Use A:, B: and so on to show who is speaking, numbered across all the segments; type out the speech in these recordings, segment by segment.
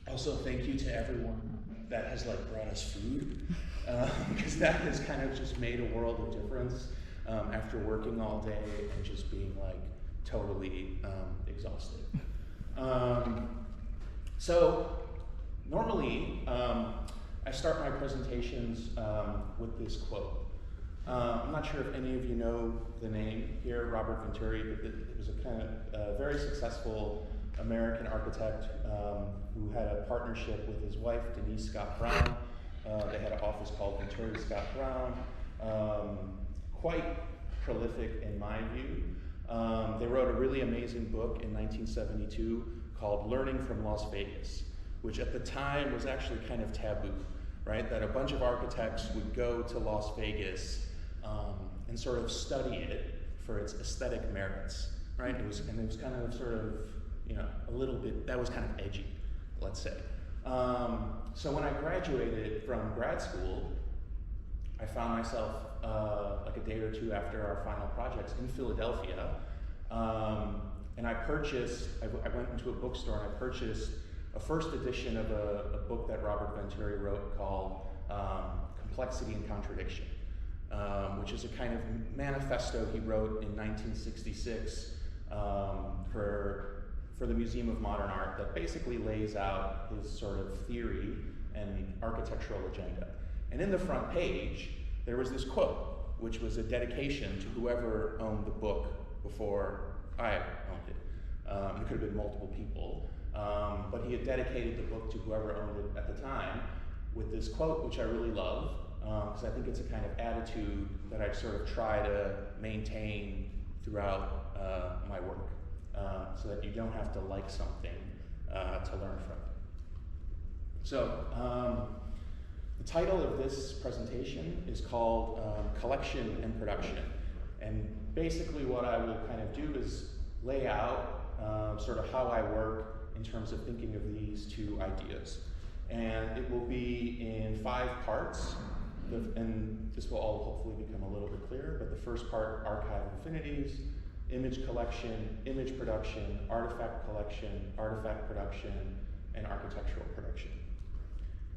A: Also, thank you to everyone that has like brought us food, because that has kind of just made a world of difference after working all day and just being like totally exhausted. So normally I start my presentations with this quote. I'm not sure if any of you know the name here, Robert Venturi, but it was a kind of very successful American architect who had a partnership with his wife, Denise Scott Brown. They had an office called Venturi Scott Brown. Quite prolific in my view. They wrote a really amazing book in 1972 called Learning from Las Vegas, which at the time was actually kind of taboo, right? That a bunch of architects would go to Las Vegas and sort of study it for its aesthetic merits, right? It was kind of sort of, you know, a little bit, that was kind of edgy, let's say. So when I graduated from grad school, I found myself like a day or two after our final projects in Philadelphia, and I went into a bookstore and I purchased a first edition of a book that Robert Venturi wrote called Complexity and Contradiction, which is a kind of manifesto he wrote in 1966 for the Museum of Modern Art that basically lays out his sort of theory and architectural agenda. And in the front page, there was this quote, which was a dedication to whoever owned the book before I owned it. It could have been multiple people, but he had dedicated the book to whoever owned it at the time with this quote, which I really love, because I think it's a kind of attitude that I sort of try to maintain throughout my work, so that you don't have to like something to learn from it. So, the title of this presentation is called Collection and Production. And basically what I will kind of do is lay out sort of how I work in terms of thinking of these two ideas. And it will be in 5 parts, and this will all hopefully become a little bit clearer, but the first part, archival affinities, image collection, image production, artifact collection, artifact production, and architectural production.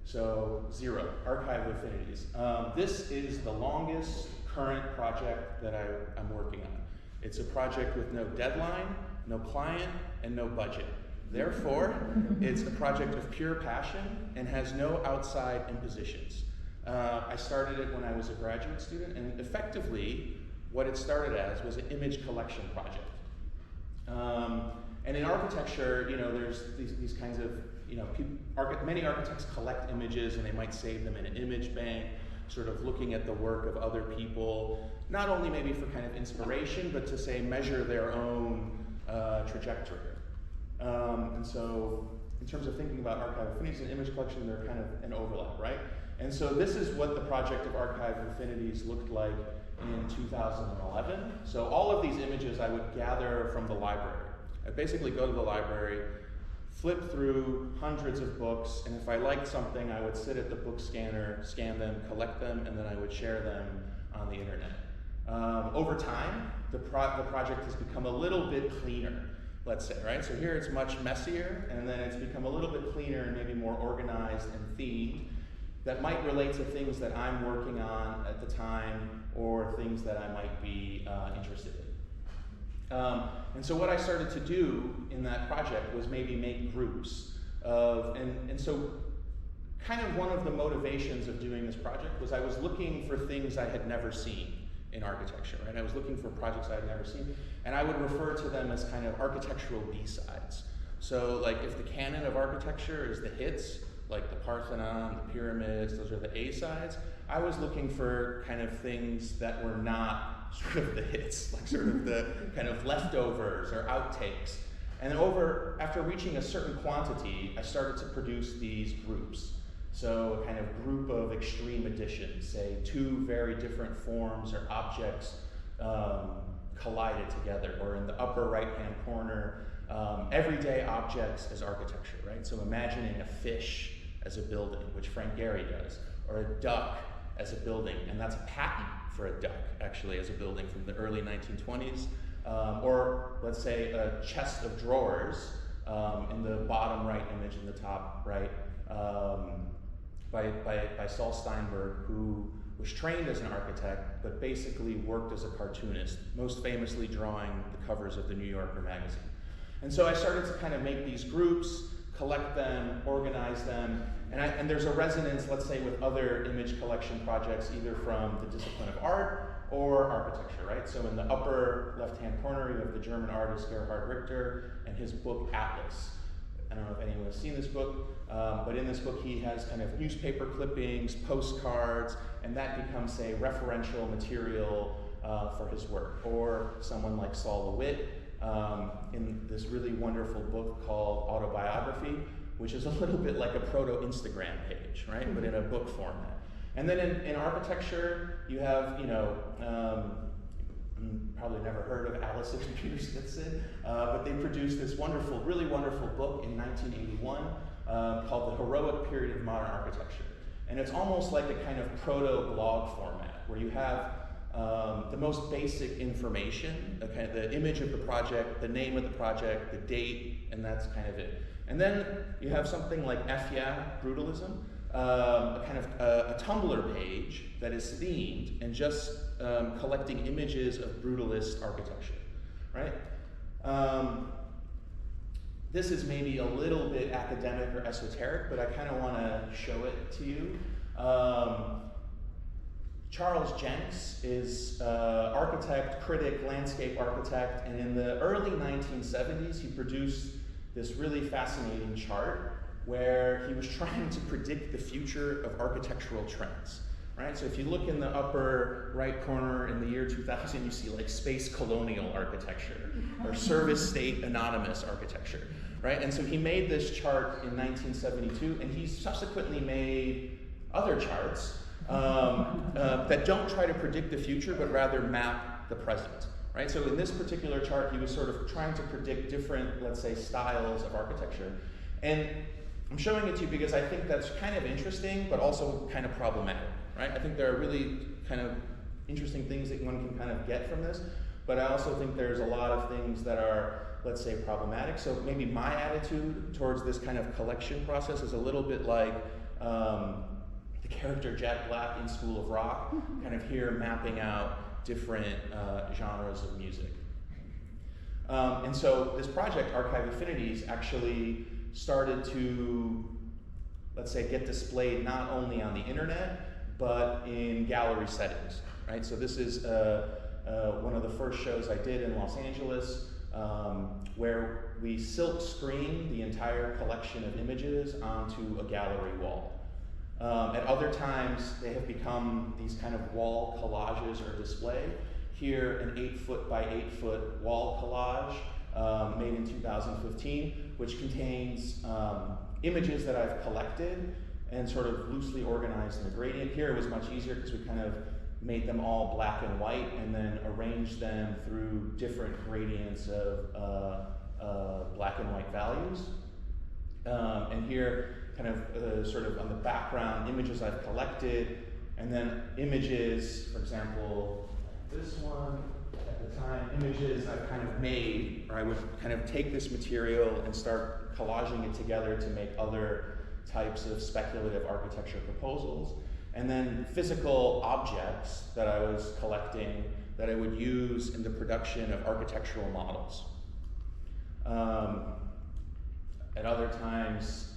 A: So 0, archival affinities. This is the longest current project that I'm working on. It's a project with no deadline, no client, and no budget. Therefore, it's a project of pure passion and has no outside impositions. I started it when I was a graduate student, and effectively, what it started as was an image collection project. And in architecture, you know, there's these kinds of, you know, many architects collect images and they might save them in an image bank, sort of looking at the work of other people, not only maybe for kind of inspiration, but to say measure their own trajectory. And so in terms of thinking about archival affinities and image collection, they're kind of an overlap, right? And so this is what the project of archival affinities looked like in 2011. So all of these images I would gather from the library. I'd basically go to the library, flip through hundreds of books, and if I liked something, I would sit at the book scanner, scan them, collect them, and then I would share them on the internet. Over time, the project has become a little bit cleaner, let's say, right? So here it's much messier, and then it's become a little bit cleaner and maybe more organized and themed that might relate to things that I'm working on at the time or things that I might be interested in. And so what I started to do in that project was maybe make groups of, and so kind of one of the motivations of doing this project was I was looking for things I had never seen in architecture, right? I was looking for projects I had never seen, and I would refer to them as kind of architectural B-sides. So like if the canon of architecture is the hits, like the Parthenon, the pyramids, those are the A-sides, I was looking for kind of things that were not sort of the hits, like sort of the kind of leftovers or outtakes. And after reaching a certain quantity, I started to produce these groups. So a kind of group of extreme editions, say 2 very different forms or objects collided together, or in the upper right-hand corner, everyday objects as architecture, right? So imagining a fish as a building, which Frank Gehry does, or a duck as a building, and that's a patent for a duck, actually, as a building from the early 1920s. Or let's say a chest of drawers in the bottom right image in the top right, by Saul Steinberg, who was trained as an architect, but basically worked as a cartoonist, most famously drawing the covers of the New Yorker magazine. And so I started to kind of make these groups, collect them, organize them, and there's a resonance, let's say, with other image collection projects, either from the discipline of art or architecture, right? So in the upper left-hand corner, you have the German artist Gerhard Richter and his book Atlas. I don't know if anyone has seen this book, but in this book he has kind of newspaper clippings, postcards, and that becomes, say, referential material for his work. Or someone like Saul LeWitt in this really wonderful book called Autobiography, which is a little bit like a proto-Instagram page, right? But in a book format. And then in architecture, you have, probably never heard of Alice and Peter Smithson, but they produced this wonderful, really wonderful book in 1981 called The Heroic Period of Modern Architecture. And it's almost like a kind of proto-blog format, where you have the most basic information, the image of the project, the name of the project, the date, and that's kind of it. And then you have something like F Yeah, Brutalism, a kind of a Tumblr page that is themed and just collecting images of brutalist architecture, right? This is maybe a little bit academic or esoteric, but I kind of want to show it to you. Charles Jenks is architect, critic, landscape architect, and in the early 1970s he produced this really fascinating chart where he was trying to predict the future of architectural trends, right? So if you look in the upper right corner in the year 2000, you see like space colonial architecture or service state anonymous architecture, right? And so he made this chart in 1972, and he subsequently made other charts that don't try to predict the future, but rather map the present, right? So in this particular chart, he was sort of trying to predict different, let's say, styles of architecture. And I'm showing it to you because I think that's kind of interesting, but also kind of problematic, right? I think there are really kind of interesting things that one can kind of get from this, but I also think there's a lot of things that are, let's say, problematic. So maybe my attitude towards this kind of collection process is a little bit like the character Jack Black in School of Rock, kind of here mapping out different genres of music. And so this project, Archive Affinities, actually started to, let's say, get displayed not only on the internet, but in gallery settings, right? So this is one of the first shows I did in Los Angeles, where we silk screened the entire collection of images onto a gallery wall. At other times, they have become these kind of wall collages or display. Here, an 8-foot by 8-foot wall collage made in 2015, which contains images that I've collected and sort of loosely organized in a gradient. Here it was much easier because we kind of made them all black and white and then arranged them through different gradients of black and white values. And here, kind of sort of on the background, images I've collected, and then images, for example, this one, at the time, images I've kind of made, or I would kind of take this material and start collaging it together to make other types of speculative architecture proposals. And then physical objects that I was collecting that I would use in the production of architectural models. At other times,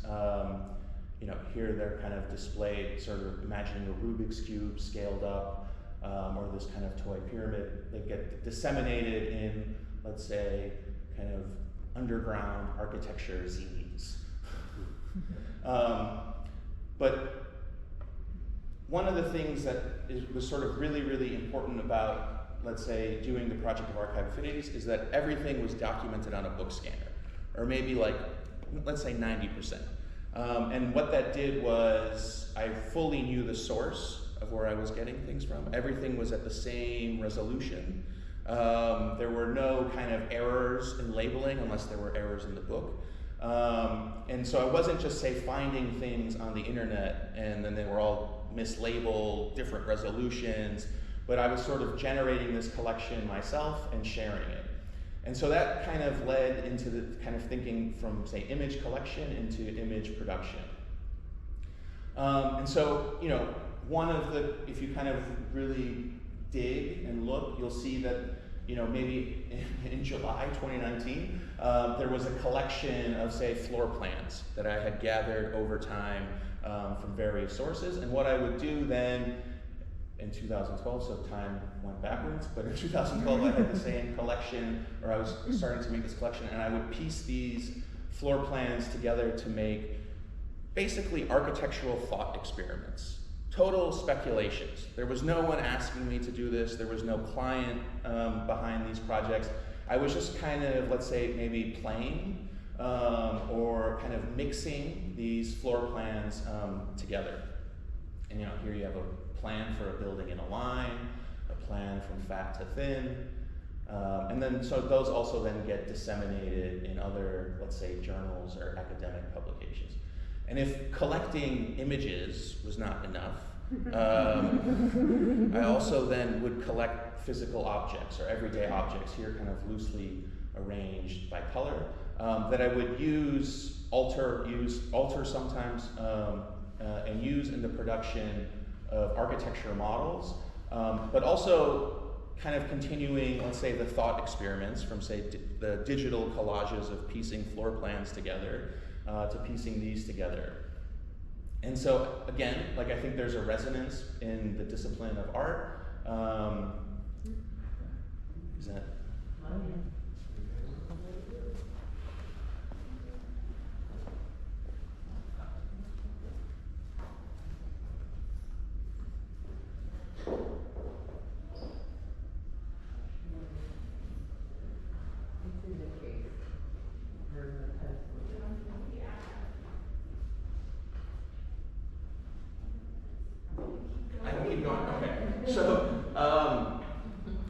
A: here they're kind of displayed, sort of imagining a Rubik's Cube scaled up, or this kind of toy pyramid. They get disseminated in, let's say, kind of underground architecture zines. But one of the things that was sort of really, really important about, let's say, doing the project of Archive Affinities is that everything was documented on a book scanner, or maybe like, let's say 90%. And what that did was I fully knew the source of where I was getting things from. Everything was at the same resolution. There were no kind of errors in labeling unless there were errors in the book. And so I wasn't just, say, finding things on the internet and then they were all mislabeled, different resolutions, but I was sort of generating this collection myself and sharing it. And so that kind of led into the kind of thinking from, say, image collection into image production. And so, one of the, if you kind of really dig and look, you'll see that, maybe in July 2019, there was a collection of, say, floor plans that I had gathered over time from various sources. And what I would do then in 2012, so time went backwards, but in 2012 I had the same collection, or I was starting to make this collection, and I would piece these floor plans together to make basically architectural thought experiments. Total speculations. There was no one asking me to do this. There was no client behind these projects. I was just kind of, let's say, maybe playing or kind of mixing these floor plans together. And here you have a plan for a building in a line, a plan from fat to thin, and then so those also then get disseminated in other, let's say, journals or academic publications. And if collecting images was not enough, I also then would collect physical objects or everyday objects, here kind of loosely arranged by color, that I would alter sometimes, and use in the production of architecture models, but also kind of continuing, let's say, the thought experiments from, say, the digital collages of piecing floor plans together to piecing these together. And so, again, I think there's a resonance in the discipline of art. Is that?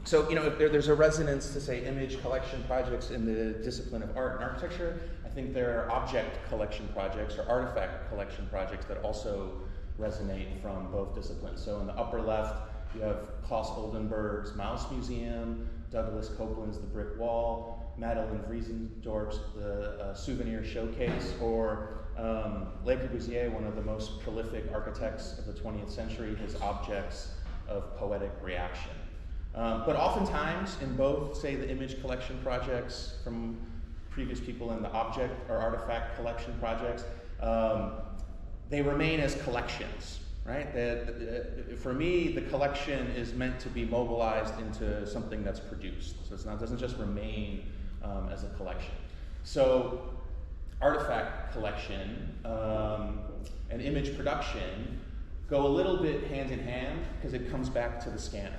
A: So, if there's a resonance to, say, image collection projects in the discipline of art and architecture, I think there are object collection projects or artifact collection projects that also resonate from both disciplines. So in the upper left, you have Klaus Oldenburg's Mouse Museum, Douglas Copeland's The Brick Wall, Madeleine Vriesendorp's The Souvenir Showcase, or Le Corbusier, one of the most prolific architects of the 20th century, his Objects of Poetic Reaction. But oftentimes in both, say, the image collection projects from previous people and the object or artifact collection projects, they remain as collections, right? For me, the collection is meant to be mobilized into something that's produced. So it doesn't just remain as a collection. So artifact collection and image production go a little bit hand in hand because it comes back to the scanner.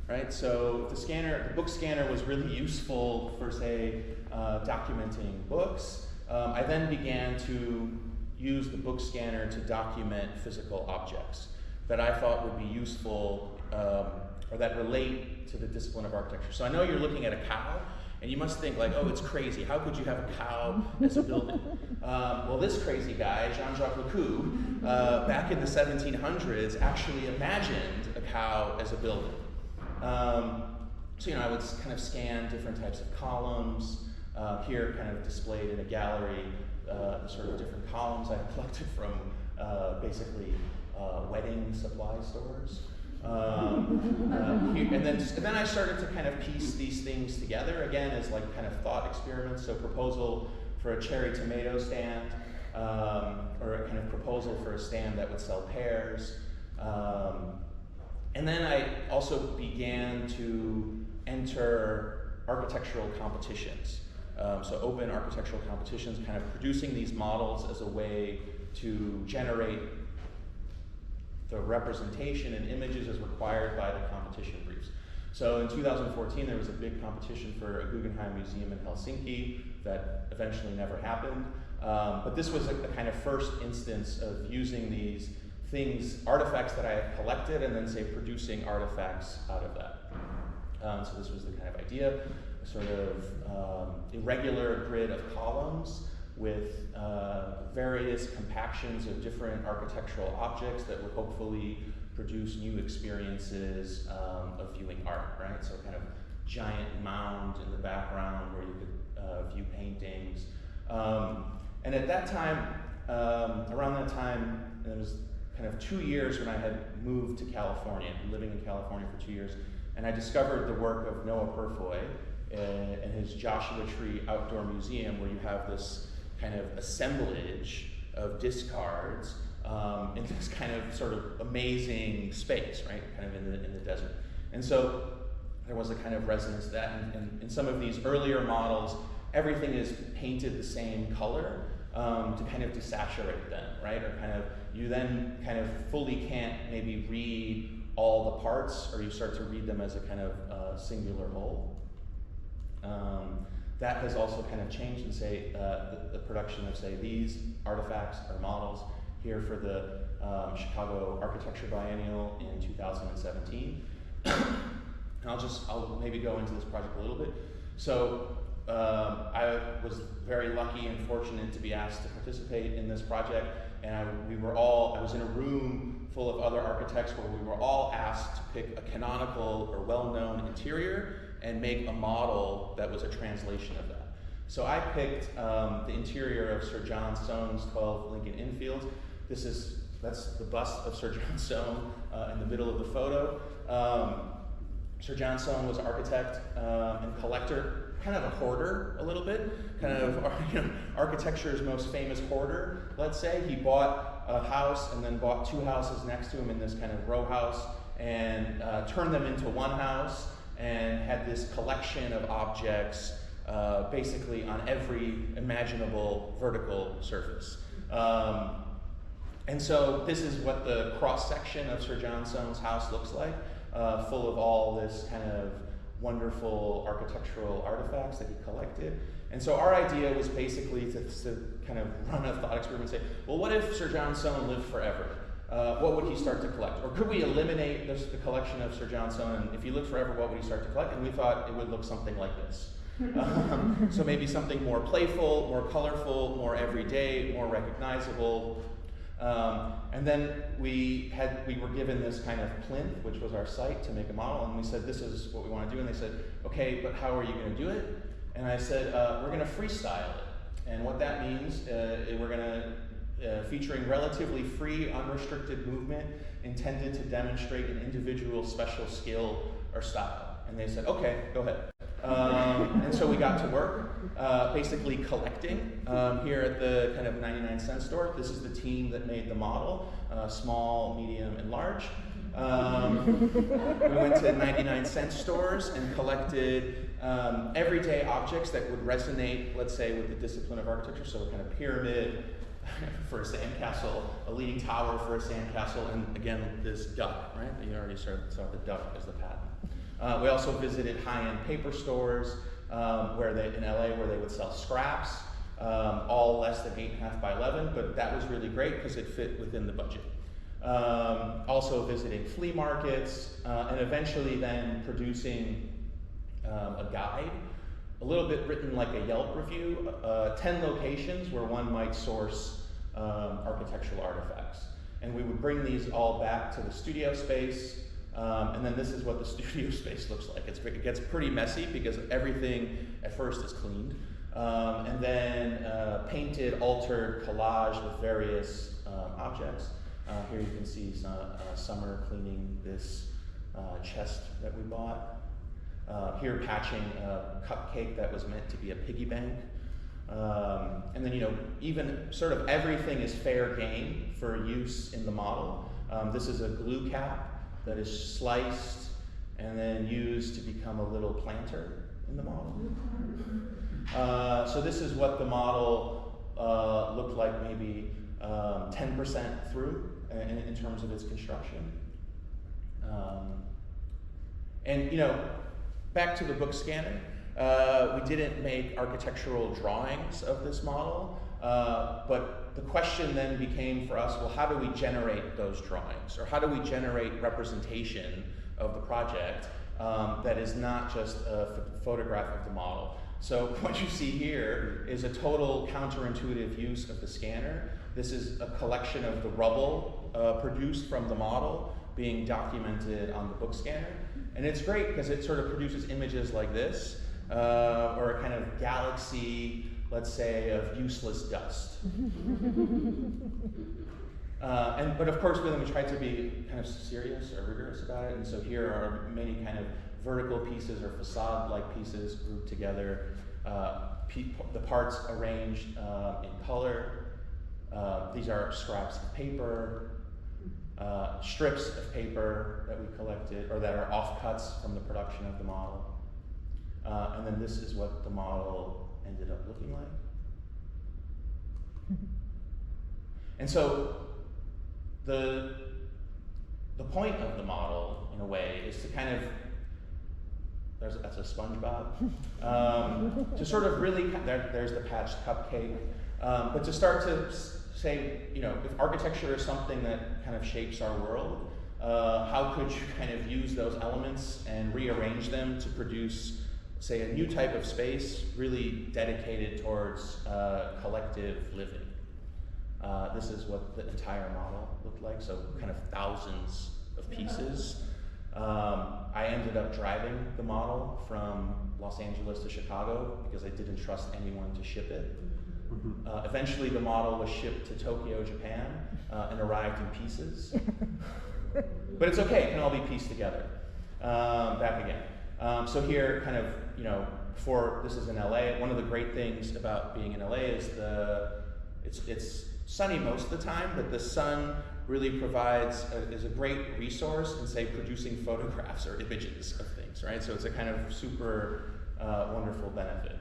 A: Right, so the book scanner was really useful for, say, documenting books. I then began to use the book scanner to document physical objects that I thought would be useful or that relate to the discipline of architecture. So I know you're looking at a cow, and you must think oh, it's crazy. How could you have a cow as a building? Well, this crazy guy, Jean-Jacques Lecoux, back in the 1700s, actually imagined a cow as a building. So I would kind of scan different types of columns. Here, kind of displayed in a gallery, the sort of different columns I collected from basically wedding supply stores. And then I started to kind of piece these things together again as kind of thought experiments. So proposal for a cherry tomato stand, or a kind of proposal for a stand that would sell pears. And then I also began to enter architectural competitions. So open architectural competitions, kind of producing these models as a way to generate the representation and images as required by the competition briefs. So in 2014, there was a big competition for a Guggenheim Museum in Helsinki that eventually never happened. But this was a kind of first instance of using these artifacts that I had collected, and then, say, producing artifacts out of that. So this was the kind of idea, a sort of irregular grid of columns with various compactions of different architectural objects that would hopefully produce new experiences of viewing art, right? So kind of giant mound in the background where you could view paintings. And at that time, around that time, it was kind of 2 years when I had moved to California, living in California for 2 years, and I discovered the work of Noah Purfoy in his Joshua Tree Outdoor Museum, where you have this kind of assemblage of discards in this kind of sort of amazing space, right? Kind of in the desert. And so there was a kind of resonance to that. And in some of these earlier models, everything is painted the same color to kind of desaturate them, right? Or kind of, you then kind of fully can't maybe read all the parts, or you start to read them as a kind of singular whole. That has also kind of changed in, say, the production of, say, these artifacts or models here for the Chicago Architecture Biennial in 2017. I'll maybe go into this project a little bit. So I was very lucky and fortunate to be asked to participate in this project, and I was in a room full of other architects where we were all asked to pick a canonical or well-known interior and make a model that was a translation of that. So I picked the interior of Sir John Soane's 12 Lincoln Innfields. That's the bust of Sir John Soane in the middle of the photo. Sir John Soane was an architect and collector, kind of a hoarder a little bit, kind of architecture's most famous hoarder, let's say. He bought a house and then bought 2 houses next to him in this kind of row house and turned them into one house, and had this collection of objects basically on every imaginable vertical surface. And so this is what the cross-section of Sir John Soane's house looks like, full of all this kind of wonderful architectural artifacts that he collected. And so our idea was basically to kind of run a thought experiment and say, well, what if Sir John Soane lived forever? What would he start to collect? Or could we eliminate the collection of Sir John Soane, and if he lived forever, what would he start to collect? And we thought it would look something like this. So maybe something more playful, more colorful, more everyday, more recognizable. And then we were given this kind of plinth, which was our site, to make a model, and we said, this is what we want to do. And they said, okay, but how are you going to do it? And I said, we're going to freestyle it. And what that means, we're going to featuring relatively free, unrestricted movement intended to demonstrate an individual special skill or style. And they said, okay, go ahead. And so we got to work, basically collecting here at the kind of 99-cent store. This is the team that made the model, small, medium, and large. We went to 99-cent stores and collected everyday objects that would resonate, let's say, with the discipline of architecture. So a kind of pyramid for a sandcastle, a leaning tower for a sandcastle, and again, this duck, right? You already saw the duck as the pattern. We also visited high-end paper stores in LA where they would sell scraps, all less than 8.5 by 11, but that was really great because it fit within the budget. Also visiting flea markets, and eventually then producing a guide, a little bit written like a Yelp review, 10 locations where one might source architectural artifacts. And we would bring these all back to the studio space, and then this is what the studio space looks like. It gets pretty messy because everything at first is cleaned, and then painted, altered, collaged with various objects. Here you can see Summer cleaning this chest that we bought. Here patching a cupcake that was meant to be a piggy bank. And then, even sort of everything is fair game for use in the model. This is a glue cap that is sliced and then used to become a little planter in the model. So this is what the model looked like maybe 10% through in terms of its construction. Back to the book scanner, we didn't make architectural drawings of this model, but the question then became for us, well, how do we generate those drawings? Or how do we generate representation of the project that is not just a photograph of the model? So what you see here is a total counterintuitive use of the scanner. This is a collection of the rubble produced from the model being documented on the book scanner. And it's great because it sort of produces images like this, or a kind of galaxy, let's say, of useless dust. But of course, we try to be kind of serious or rigorous about it. And so here are many kind of vertical pieces or facade-like pieces grouped together, the parts arranged in color. These are scraps of paper, strips of paper that we collected, or that are offcuts from the production of the model. And then this is what the model ended up looking like. And so the point of the model, in a way, is to kind of, that's a SpongeBob, to sort of really, there's the patched cupcake, but to start to say, if architecture is something that kind of shapes our world, how could you kind of use those elements and rearrange them to produce, say, a new type of space really dedicated towards collective living. This is what the entire model looked like, so kind of thousands of pieces. I ended up driving the model from Los Angeles to Chicago because I didn't trust anyone to ship it. Eventually the model was shipped to Tokyo, Japan, and arrived in pieces. But it's okay, it can all be pieced together. Back again. So here, kind of, this is in LA. One of the great things about being in LA is it's sunny most of the time, but the sun really is a great resource in, say, producing photographs or images of things, right? So it's a kind of super wonderful benefit.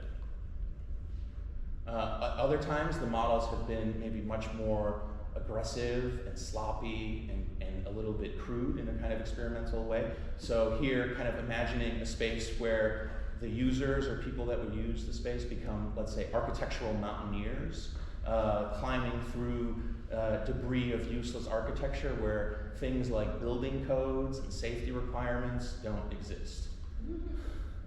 A: Other times, the models have been maybe much more aggressive and sloppy and a little bit crude in a kind of experimental way. So here, kind of imagining a space where the users or people that would use the space become, let's say, architectural mountaineers, climbing through debris of useless architecture where things like building codes and safety requirements don't exist.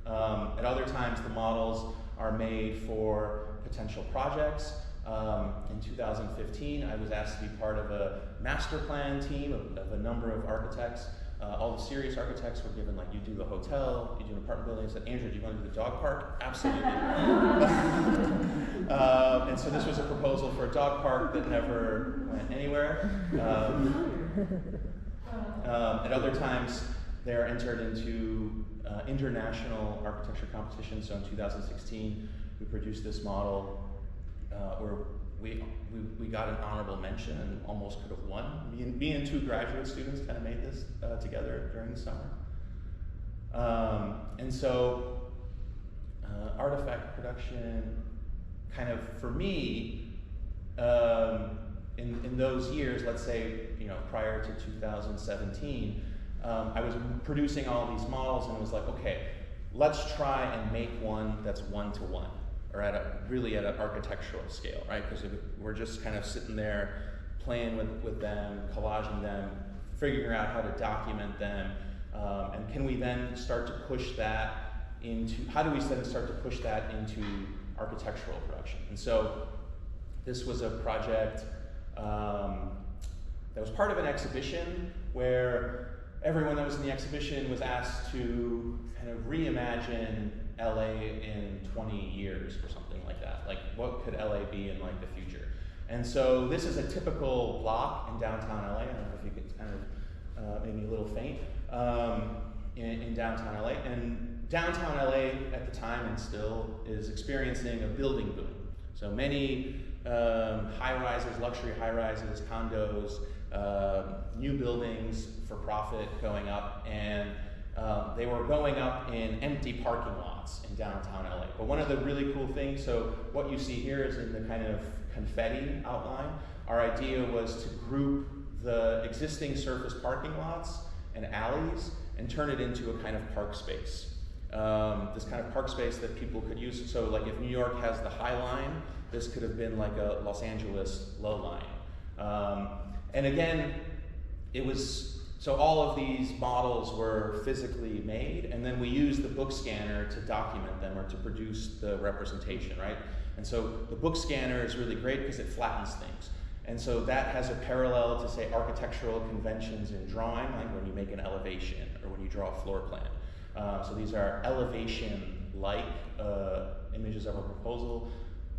A: At other times, the models are made for potential projects. In 2015, I was asked to be part of a master plan team of a number of architects. All the serious architects were given, like, you do the hotel, you do an apartment building. I said, Andrew, do you want to do the dog park? Absolutely. And so this was a proposal for a dog park that never went anywhere. At other times, they're entered into international architecture competitions. So in 2016, we produced this model where we got an honorable mention and almost could have won. Me and two graduate students kind of made this together during the summer. And so artifact production, kind of for me, in those years, let's say, prior to 2017, I was producing all these models and was like, okay, let's try and make one that's one-to-one, or really at an architectural scale, right? Because we're just kind of sitting there playing with them, collaging them, figuring out how to document them, and can we then start to push that how do we then start to push that into architectural production? And so this was a project that was part of an exhibition where everyone that was in the exhibition was asked to kind of reimagine LA in 20 years or something like that. Like, what could LA be in, like, the future? And so this is a typical block in downtown LA. I don't know if you could kind of maybe a little faint in downtown LA. And downtown LA at the time and still is experiencing a building boom. So many high-rises, luxury high-rises, condos, new buildings for profit going up, and they were going up in empty parking lots in downtown LA. But one of the really cool things, so what you see here is in the kind of confetti outline. Our idea was to group the existing surface parking lots and alleys and turn it into a kind of park space. This kind of park space that people could use. So like if New York has the High Line, this could have been like a Los Angeles Low Line. And again, so all of these models were physically made, and then we used the book scanner to document them or to produce the representation, right? And so the book scanner is really great because it flattens things. And so that has a parallel to, say, architectural conventions in drawing, like when you make an elevation or when you draw a floor plan. So these are elevation-like images of our proposal,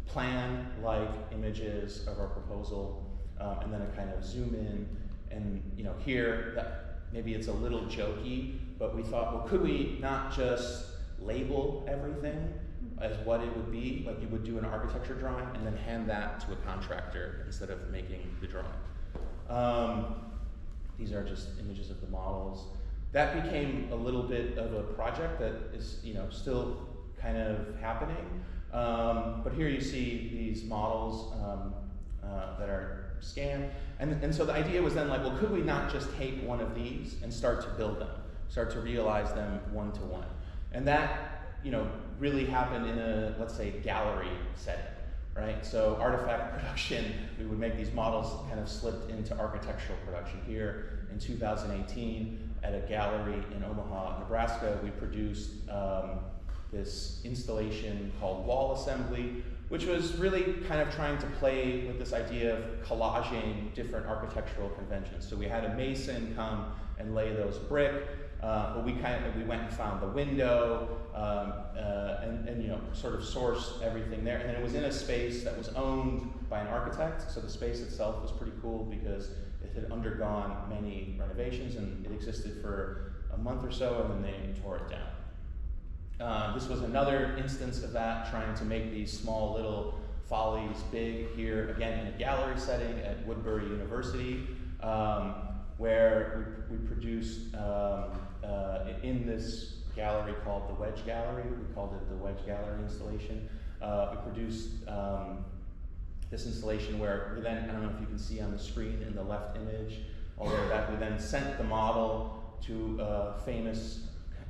A: plan-like images of our proposal, and then a kind of zoom in. And here, maybe it's a little jokey, but we thought, well, could we not just label everything as what it would be, like you would do an architecture drawing, and then hand that to a contractor instead of making the drawing. These are just images of the models. That became a little bit of a project that is still kind of happening. But here you see these models that are scanned. And so the idea was then like, well, could we not just take one of these and start to build them, start to realize them one-to-one? And that really happened in a, let's say, gallery setting, right? So artifact production, we would make these models kind of slipped into architectural production. Here in 2018, at a gallery in Omaha, Nebraska, we produced this installation called Wall Assembly, which was really kind of trying to play with this idea of collaging different architectural conventions. So we had a mason come and lay those brick, but we went and found the window, and sort of sourced everything there. And then it was in a space that was owned by an architect, so the space itself was pretty cool because it had undergone many renovations, and it existed for a month or so, and then they tore it down. This was another instance of that, trying to make these small little follies big here, again in a gallery setting at Woodbury University, where we produced in this gallery called the Wedge Gallery. We called it the Wedge Gallery installation. We produced this installation where we then, I don't know if you can see on the screen in the left image, all the way back, we then sent the model to a famous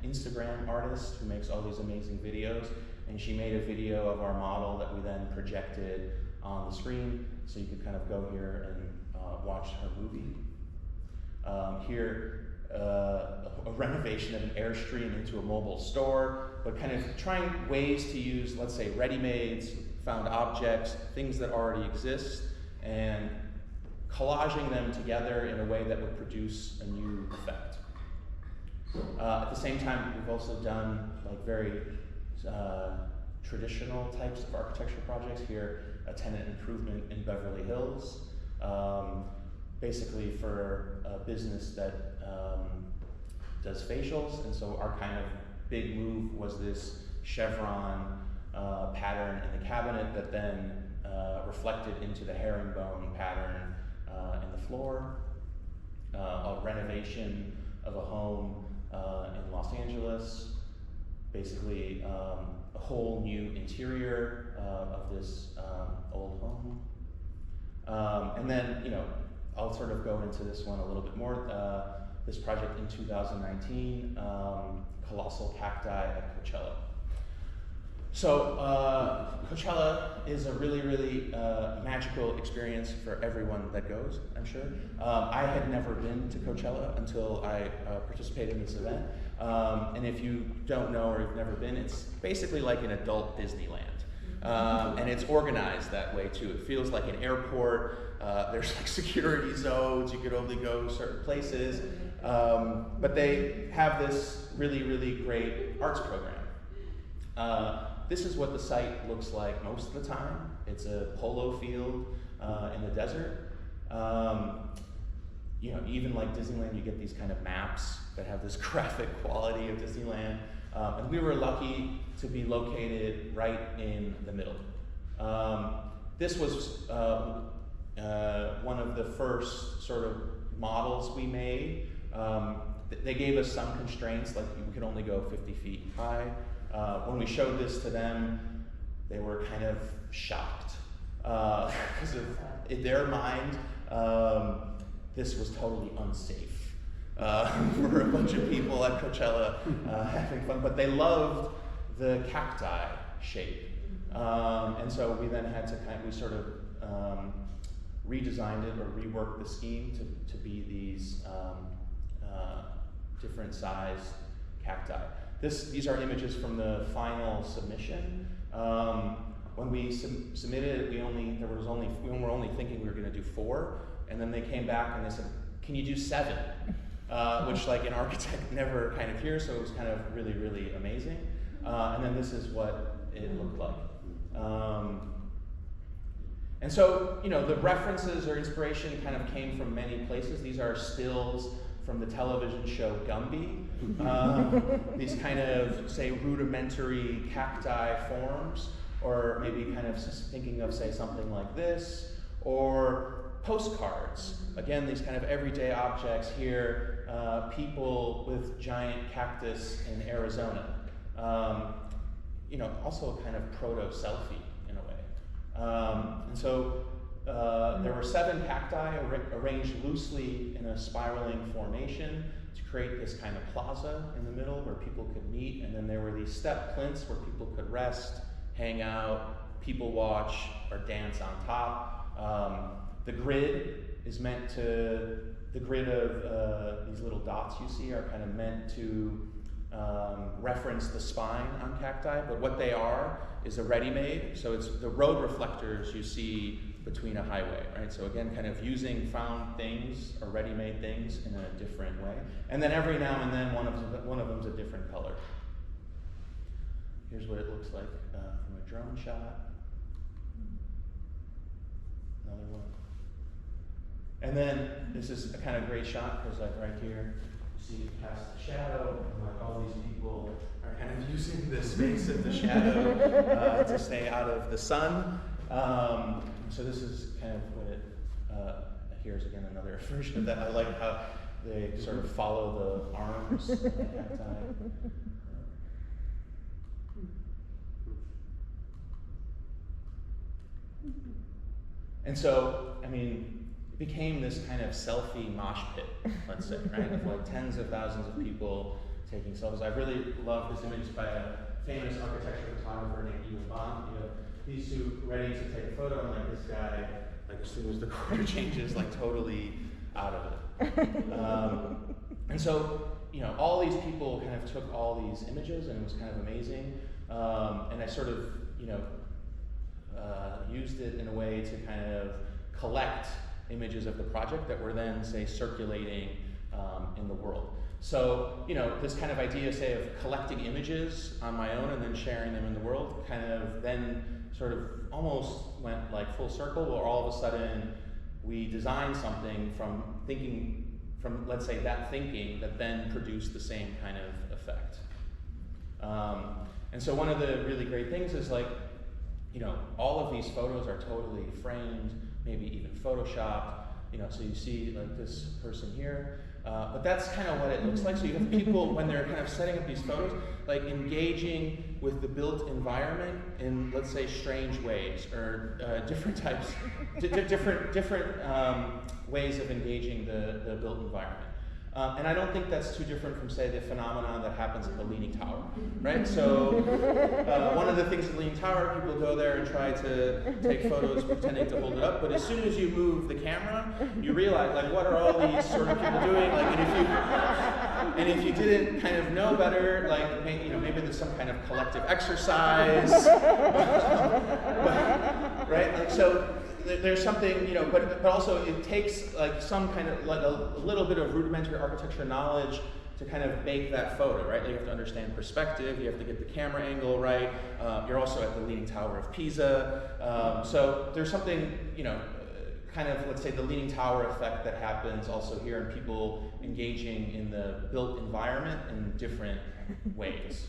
A: Instagram artist who makes all these amazing videos, and she made a video of our model that we then projected on the screen, so you could kind of go here and watch her movie. Here, a renovation of an Airstream into a mobile store, but kind of trying ways to use, let's say, ready-mades, found objects, things that already exist, and collaging them together in a way that would produce a new effect. At the same time, we've also done like very traditional types of architectural projects. Here, a tenant improvement in Beverly Hills, basically for a business that does facials, and so our kind of big move was this chevron pattern in the cabinet that then reflected into the herringbone pattern in the floor. A renovation of a home in Los Angeles, basically a whole new interior of this old home. And then, I'll sort of go into this one a little bit more. This project in 2019, Colossal Cacti at Coachella. So Coachella is a really, really magical experience for everyone that goes, I'm sure. I had never been to Coachella until I participated in this event. And if you don't know or you've never been, it's basically like an adult Disneyland. And it's organized that way too. It feels like an airport. There's like security zones. You could only go certain places. But they have this really, really great arts program. This is what the site looks like most of the time. It's a polo field in the desert. Even like Disneyland, you get these kind of maps that have this graphic quality of Disneyland. And we were lucky to be located right in the middle. This was one of the first sort of models we made. They gave us some constraints, like we could only go 50 feet high. When we showed this to them, they were kind of shocked. Because in their mind, this was totally unsafe for a bunch of people at Coachella having fun, but they loved the cacti shape. And so we then had to we sort of redesigned it or reworked the scheme to be these different sized cacti. These are images from the final submission. When we submitted it, we were only thinking we were going to do 4, and then they came back and they said, "Can you do 7?" Which, like, an architect never kind of hears, so it was kind of really, really amazing. And then this is what it looked like. And so, the references or inspiration kind of came from many places. These are stills from the television show Gumby. These kind of, say, rudimentary cacti forms, or maybe kind of thinking of, say, something like this, or postcards. Again, these kind of everyday objects here, people with giant cactus in Arizona. Also kind of proto-selfie in a way. And so there were 7 cacti arranged loosely in a spiraling formation to create this kind of plaza in the middle where people could meet, and then there were these step plinths where people could rest, hang out, people watch, or dance on top. The grid of these little dots you see are kind of meant to reference the spine on cacti, but what they are is a ready-made, so it's the road reflectors you see between a highway, right? So again, kind of using found things or ready-made things in a different way. And then every now and then one of them's a different color. Here's what it looks like from a drone shot. Another one. And then this is a kind of great shot because, like, right here, you see past the shadow, and like all these people are kind of using the space of the shadow to stay out of the sun. So this is kind of what it, here's again another version of that. I like how they sort of follow the arms of the cacti. And so, I mean, it became this kind of selfie mosh pit, let's say, right? Of like tens of thousands of people taking selfies. I really love this image by a famous architecture photographer named Ian Bond. These two ready to take a photo, and like this guy, like as soon as the quarter changes, like totally out of it. And so, all these people kind of took all these images, and it was kind of amazing. And I sort of, used it in a way to kind of collect images of the project that were then, say, circulating in the world. So, this kind of idea, say, of collecting images on my own and then sharing them in the world kind of then sort of almost went like full circle, where all of a sudden we designed something from let's say, that thinking that then produced the same kind of effect. And so one of the really great things is, like, all of these photos are totally framed, maybe even photoshopped, so you see like this person here, but that's kind of what it looks like. So you have people, when they're kind of setting up these photos, like engaging with the built environment in, let's say, strange ways, or different types, different ways of engaging the built environment. And I don't think that's too different from, say, the phenomenon that happens at the Leaning Tower, right? So one of the things at the Leaning Tower, people go there and try to take photos pretending to hold it up, but as soon as you move the camera, you realize, like, what are all these sort of people doing? Like, and if you didn't kind of know better, like, maybe there's some kind of collective exercise, right? Like, so there's something, but also it takes like some kind of, like a little bit of rudimentary architecture knowledge to kind of bake that photo, right? You have to understand perspective, you have to get the camera angle right. You're also at the Leaning Tower of Pisa. So there's something, kind of, let's say, the Leaning Tower effect that happens also here, and people engaging in the built environment in different ways.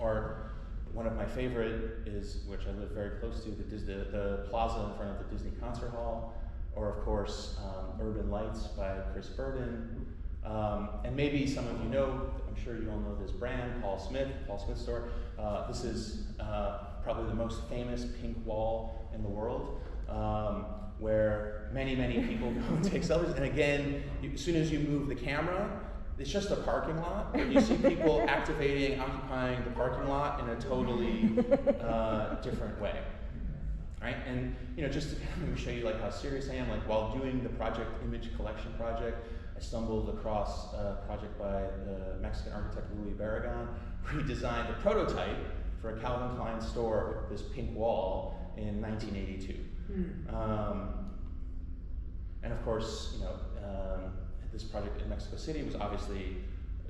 A: Or one of my favorite is, which I live very close to, the plaza in front of the Disney Concert Hall, or of course, Urban Lights by Chris Burton. And maybe some of you know, I'm sure you all know this brand, Paul Smith store. This is probably the most famous pink wall in the world, where many, many people go and take selfies. And again, as soon as you move the camera, it's just a parking lot, but you see people occupying the parking lot in a totally different way, right? And just to kind of show you like how serious I am, like while doing the image collection project, I stumbled across a project by the Mexican architect Louis Barragan, where he designed a prototype for a Calvin Klein store, this pink wall in 1982. And of course, this project in Mexico City was obviously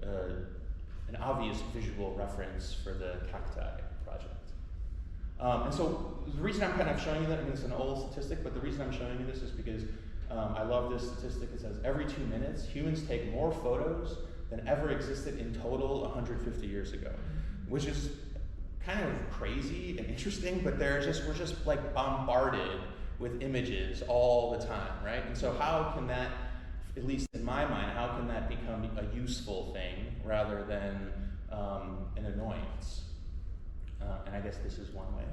A: an obvious visual reference for the Cacti project. And so the reason I'm kind of showing you that, I mean, it's an old statistic, but the reason I'm showing you this is because I love this statistic. It says every 2 minutes, humans take more photos than ever existed in total 150 years ago, which is kind of crazy and interesting, but we're just like bombarded with images all the time, right? And so how can that, at least in my mind, how can that become a useful thing rather than an annoyance? And I guess this is one way.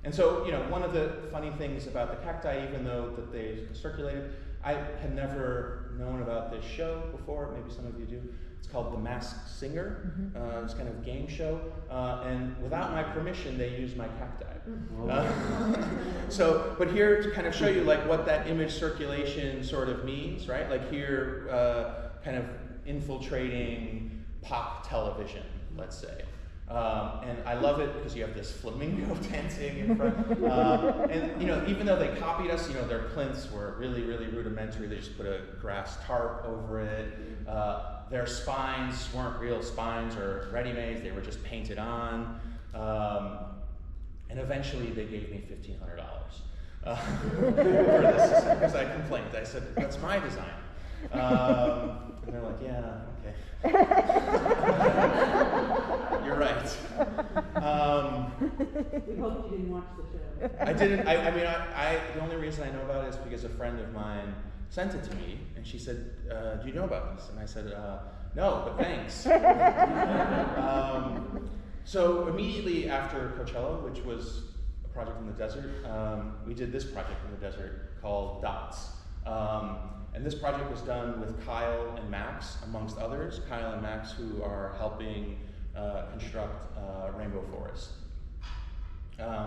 A: And so, one of the funny things about the cacti, even though that they circulated, I had never known about this show before. Maybe some of you do. It's called The Masked Singer. It's kind of game show. And without my permission, they used my cacti. But here to kind of show you like what that image circulation sort of means, right? Like here, kind of infiltrating pop television, let's say. And I love it because you have this flamingo dancing in front. And even though they copied us, their plinths were really, really rudimentary. They just put a grass tarp over it. Their spines weren't real spines or ready-mades. They were just painted on. And eventually they gave me $1,500 for this because I complained. I said, "That's my design." And they're like, "Yeah, okay." You're right.
B: We hope you didn't watch the show.
A: I didn't. The only reason I know about it is because a friend of mine sent it to me, and she said, "Do you know about this?" And I said, "No, but thanks." So immediately after Coachella, which was a project in the desert, we did this project in the desert called Dots. And this project was done with Kyle and Max, amongst others. Kyle and Max, who are helping construct Rainbow Forest.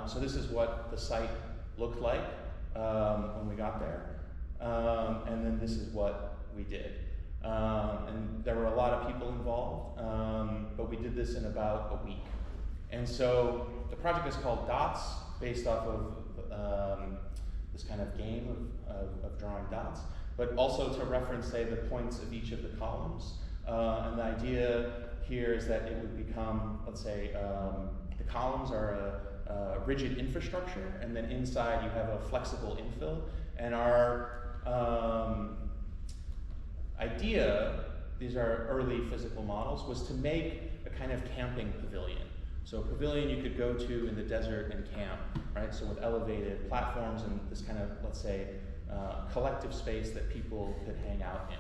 A: So this is what the site looked like when we got there. And then this is what we did. And there were a lot of people involved, but we did this in about a week. And so the project is called Dots, based off of this kind of game of drawing dots, but also to reference, say, the points of each of the columns. And the idea here is that it would become, let's say, the columns are a rigid infrastructure, and then inside you have a flexible infill. And our idea, these are early physical models, was to make a kind of camping pavilion. So a pavilion you could go to in the desert and camp, right? So with elevated platforms and this kind of, let's say, collective space that people could hang out in.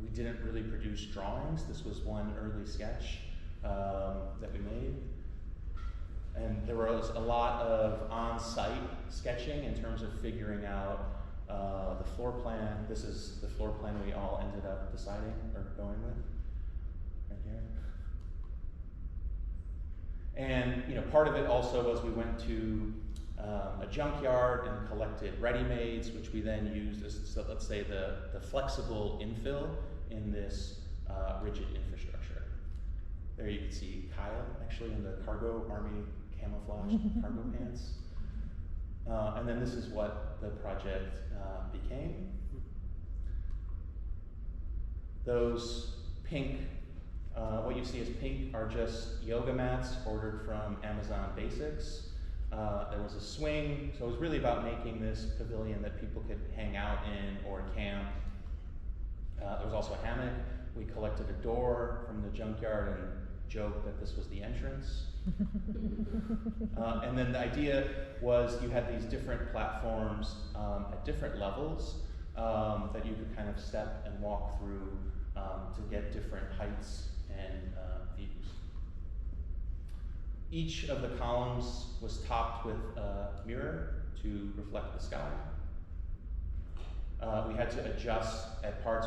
A: We didn't really produce drawings. This was one early sketch that we made. And there was a lot of on-site sketching in terms of figuring out the floor plan. This is the floor plan we all ended up deciding or going with, right here. And part of it also was we went to a junkyard and collected ready-mades, which we then used as, so let's say, the flexible infill in this rigid infrastructure. There you can see Kyle actually in the cargo army camouflage cargo pants. And then this is what the project became. Those pink, what you see as pink are just yoga mats ordered from Amazon Basics. There was a swing, so it was really about making this pavilion that people could hang out in or camp. There was also a hammock. We collected a door from the junkyard and joked that this was the entrance. And then the idea was you had these different platforms at different levels that you could kind of step and walk through to get different heights and views. Each of the columns was topped with a mirror to reflect the sky. We had to adjust at parts.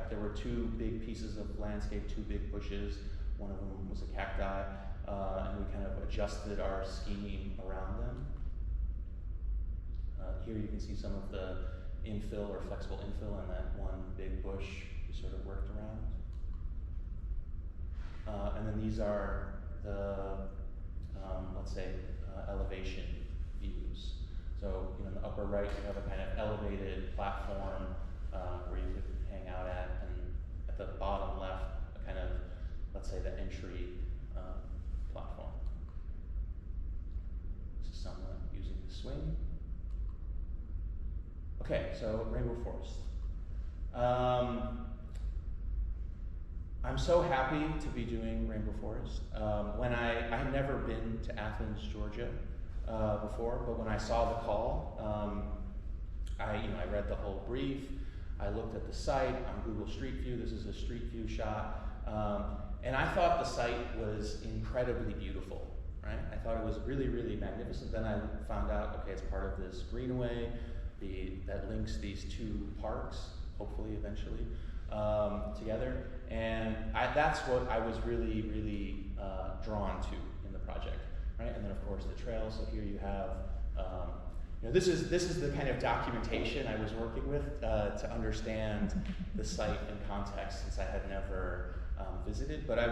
A: There were two big pieces of landscape, two big bushes. One of them was a cacti, and we kind of adjusted our scheme around them. Here you can see some of the infill or flexible infill and that one big bush we sort of worked around. And then these are the, let's say, elevation views. So in the upper right, you have a kind of elevated platform where you could hang out at, and at the bottom left, a kind of, let's say, the entry platform. This is someone using the swing. Okay, so Rainbow Forest. I'm so happy to be doing Rainbow Forest. I had never been to Athens, Georgia before, but when I saw the call, I read the whole brief. I looked at the site on Google Street View. This is a Street View shot. And I thought the site was incredibly beautiful, right? I thought it was really, really magnificent. Then I found out, okay, it's part of this greenway that links these two parks, hopefully eventually, together. And that's what I was really, really drawn to in the project, right? And then of course the trail. So here you have, this is the kind of documentation I was working with to understand the site in context, since I had never visited. But I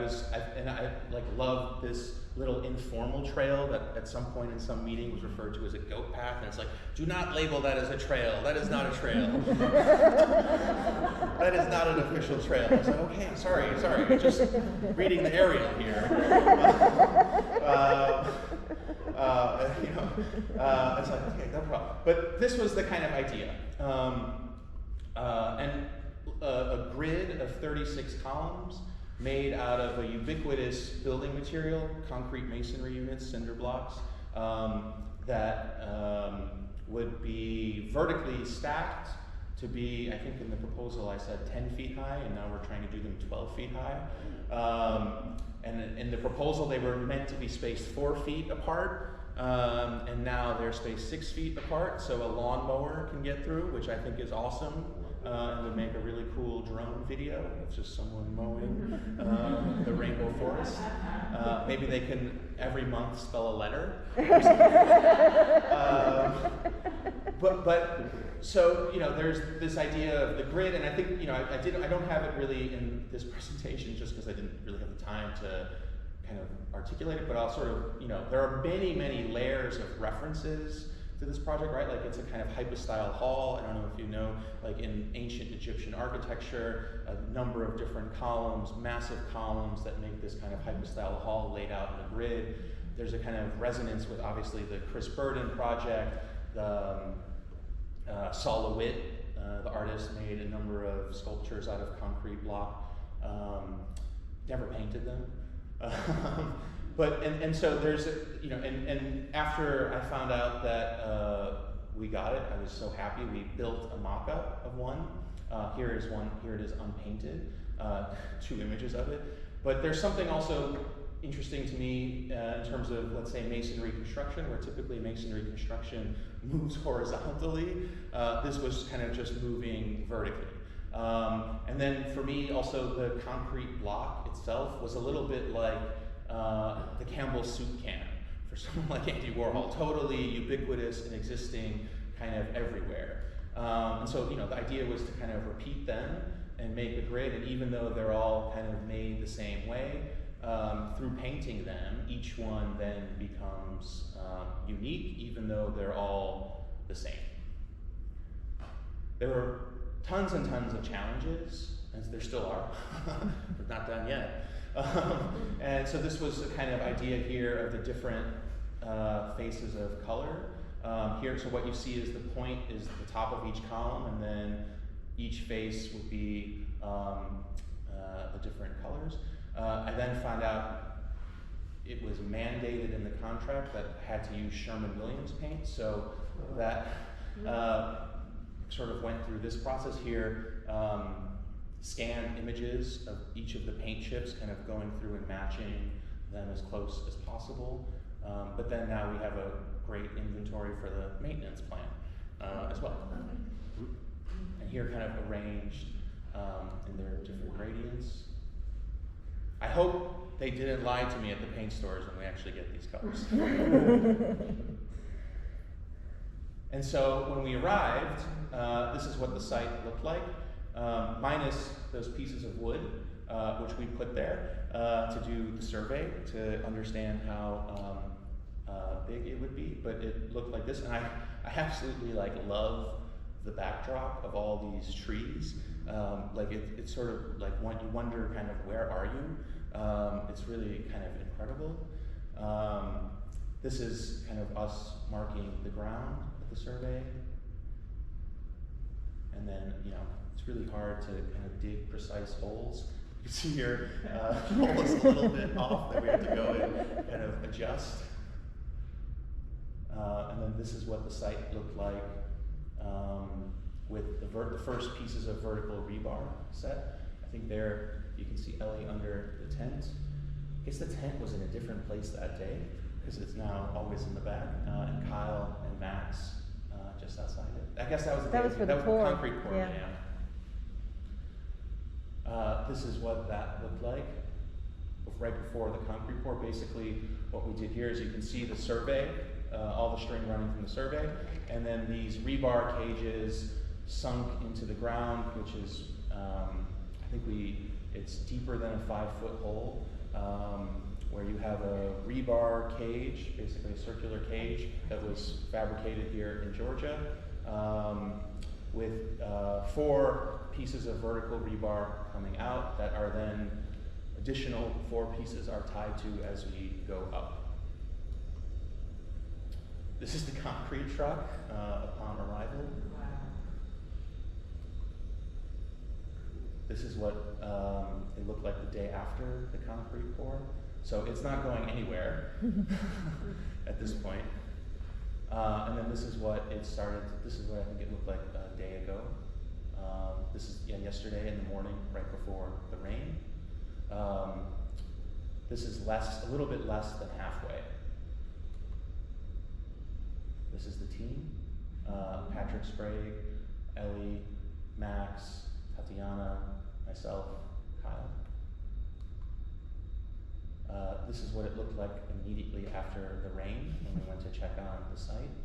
A: love this little informal trail that at some point in some meeting was referred to as a goat path, and it's like, do not label that as a trail. That is not a trail. That is not an official trail. I said, okay, sorry, I'm just reading the aerial here. It's like, okay, no problem. But this was the kind of idea. And a grid of 36 columns made out of a ubiquitous building material, concrete masonry units, cinder blocks, that would be vertically stacked to be, I think in the proposal I said 10 feet high, and now we're trying to do them 12 feet high. And in the proposal, they were meant to be spaced 4 feet apart, and now they're spaced 6 feet apart, so a lawnmower can get through, which I think is awesome. And would make a really cool drone video. It's just someone mowing the Rainbow Forest. Maybe they can every month spell a letter. So there's this idea of the grid, and I think I don't have it really in this presentation just because I didn't really have the time to kind of articulate it. But I'll sort of there are many layers of references to this project, right? Like it's a kind of hypostyle hall. I don't know if you know, like in ancient Egyptian architecture, a number of different columns, massive columns that make this kind of hypostyle hall laid out in a grid. There's a kind of resonance with obviously the Chris Burton project. The Saul LeWitt, the artist, made a number of sculptures out of concrete block. Never painted them. But so there's and after I found out that we got it, I was so happy. We built a mock-up of one. Here is one. Here it is unpainted. 2 images of it. But there's something also interesting to me in terms of, let's say, masonry construction, where typically masonry construction moves horizontally. This was kind of just moving vertically. And then for me, also the concrete block itself was a little bit like the Campbell's soup can for someone like Andy Warhol, totally ubiquitous and existing kind of everywhere. And so, the idea was to kind of repeat them and make a grid, and even though they're all kind of made the same way, through painting them, each one then becomes unique, even though they're all the same. There were tons and tons of challenges, as there still are. We're not done yet. And so this was a kind of idea here of the different faces of color. Here, so what you see is the point is the top of each column, and then each face would be the different colors. I then found out it was mandated in the contract that had to use Sherman-Williams paint, so that sort of went through this process here. Scanned images of each of the paint chips, kind of going through and matching them as close as possible. But then now we have a great inventory for the maintenance plan as well. And here kind of arranged in their different gradients. I hope they didn't lie to me at the paint stores when we actually get these colors. And so when we arrived, this is what the site looked like. Minus those pieces of wood, which we put there. to do the survey to understand how big it would be, but it looked like this, and I absolutely love the backdrop of all these trees. It's sort of like you wonder kind of where are you? It's really kind of incredible. This is kind of us marking the ground of the survey. And then, it's really hard to kind of dig precise holes. You can see here, the hole is a little bit off that we have to go and kind of adjust. And then this is what the site looked like with the first pieces of vertical rebar set. I think there you can see Ellie under the tent. I guess the tent was in a different place that day because it's now always in the back. And Kyle and Max just outside it. I guess that was the concrete pour. Yeah. This is what that looked like right before the concrete pour. Basically, what we did here is you can see the survey, all the string running from the survey, and then these rebar cages sunk into the ground, which is, I think it's deeper than a 5-foot hole, where you have a rebar cage, basically a circular cage that was fabricated here in Georgia, with 4 pieces of vertical rebar coming out that are then additional 4 pieces are tied to as we go up. This is the concrete truck upon arrival.
B: Wow.
A: This is what it looked like the day after the concrete pour. So it's not going anywhere at this point. And then this is what it started. This is what I think it looked like a day ago. This is yesterday in the morning, right before the rain. This is a little bit less than halfway. This is the team: Patrick Sprague, Ellie, Max, Tatiana, myself, Kyle. This is what it looked like immediately after the rain when we went to check on the site.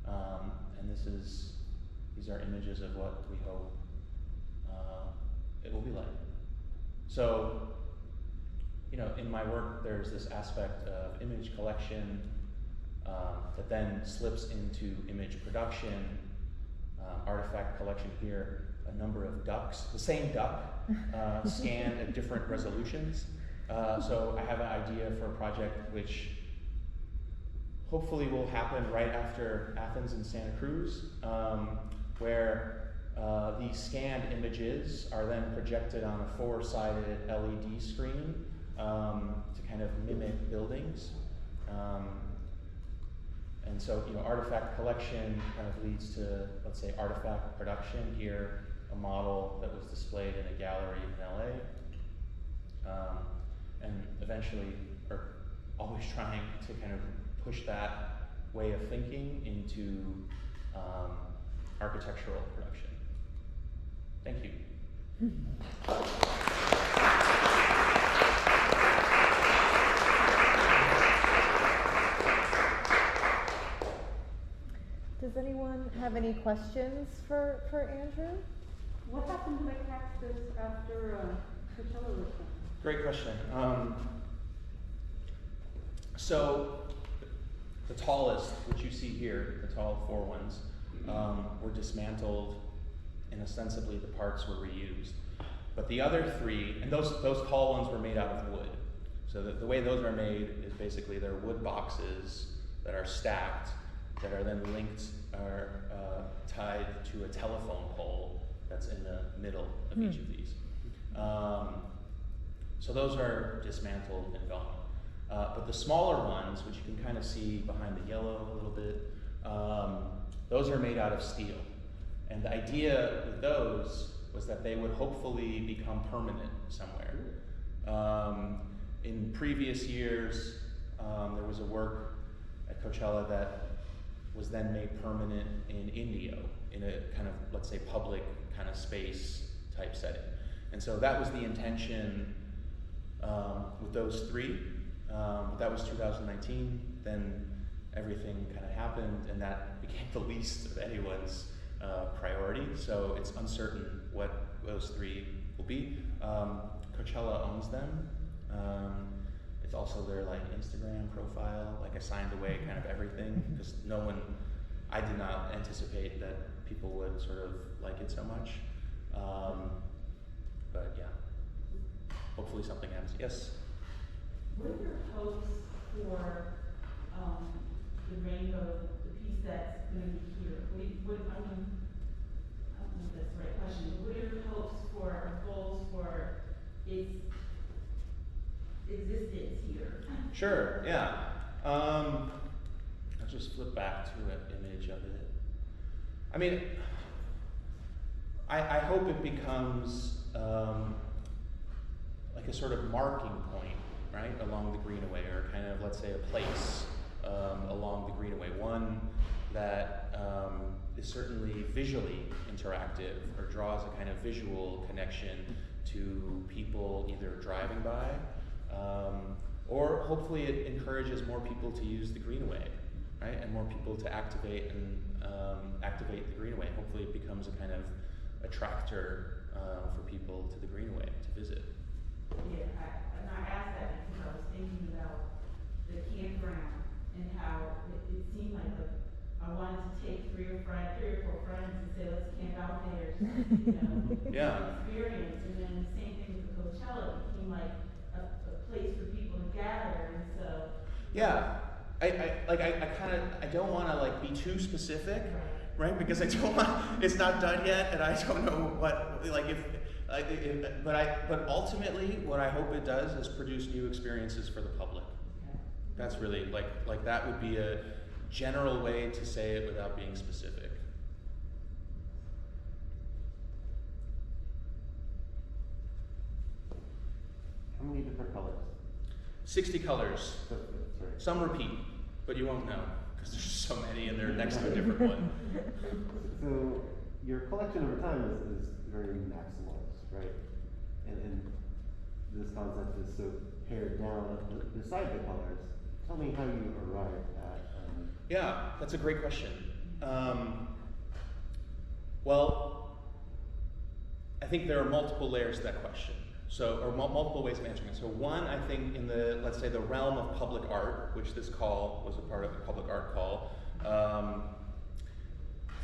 A: And these are images of what we hope it will be like. So, in my work, there's this aspect of image collection that then slips into image production, artifact collection here, a number of ducks, the same duck, scanned at different resolutions. So I have an idea for a project which hopefully will happen right after Athens and Santa Cruz, where these scanned images are then projected on a 4-sided LED screen to kind of mimic buildings. And so, artifact collection kind of leads to, let's say, artifact production. Here, a model that was displayed in a gallery in LA. And eventually, or always trying to kind of push that way of thinking into architectural production. Thank you.
C: Does anyone have any questions for Andrew?
B: What happened to the cactus after Coachella was done?
A: Great question. So the tallest, which you see here, the tall 4 ones, were dismantled, and ostensibly the parts were reused. But the other 3, and those tall ones were made out of wood. So the way those are made is basically they're wood boxes that are stacked, that are then linked or tied to a telephone pole that's in the middle of each of these. So those are dismantled and gone. But the smaller ones, which you can kind of see behind the yellow a little bit, those are made out of steel. And the idea with those was that they would hopefully become permanent somewhere. In previous years, there was a work at Coachella that was then made permanent in Indio, in a kind of, let's say, public kind of space type setting. And so that was the intention with those 3. That was 2019. Then everything kind of happened, and that became the least of anyone's priority. So it's uncertain what those 3 will be. Coachella owns them. It's also their like Instagram profile. Like I signed away kind of everything because I did not anticipate that people would sort of like it so much. But yeah, hopefully something happens. Yes?
D: What are your hopes for the rainbow, the piece that's going to be here? I don't know if that's the right question, but what are your hopes for or goals for its existence here?
A: Sure, yeah. I'll just flip back to an image of it. I mean, I hope it becomes like a sort of marking point, right, along the Greenaway, or kind of, let's say, a place along the Greenaway. One that is certainly visually interactive or draws a kind of visual connection to people either driving by, or hopefully it encourages more people to use the Greenaway, right, and more people to activate the Greenaway. Hopefully it becomes a kind of attractor for people to the Greenaway to visit.
D: Yeah, I asked that because I was thinking about the campground and how it seemed like I wanted to take three or four friends and say, let's camp out there,
A: Yeah.
D: experience. And then the same thing with the Coachella, it became like a place for people to gather, and so.
A: Yeah, I don't want to like be too specific, right? Because I don't want, it's not done yet, and I don't know what, like but ultimately what I hope it does is produce new experiences for the public. That's really like that would be a general way to say it without being specific.
E: How many different colors?
A: 60 colors.
E: Sorry.
A: Some repeat, but you won't know because there's so many and they're next to a different one.
E: So your collection over time is very maximalized, right? And this concept is so pared down beside the colors. Tell me how you arrived at.
A: Yeah, that's a great question. Well, I think there are multiple layers to that question. Or multiple ways of answering it. So one, I think in the, let's say, the realm of public art, which this call was a part of the public art call,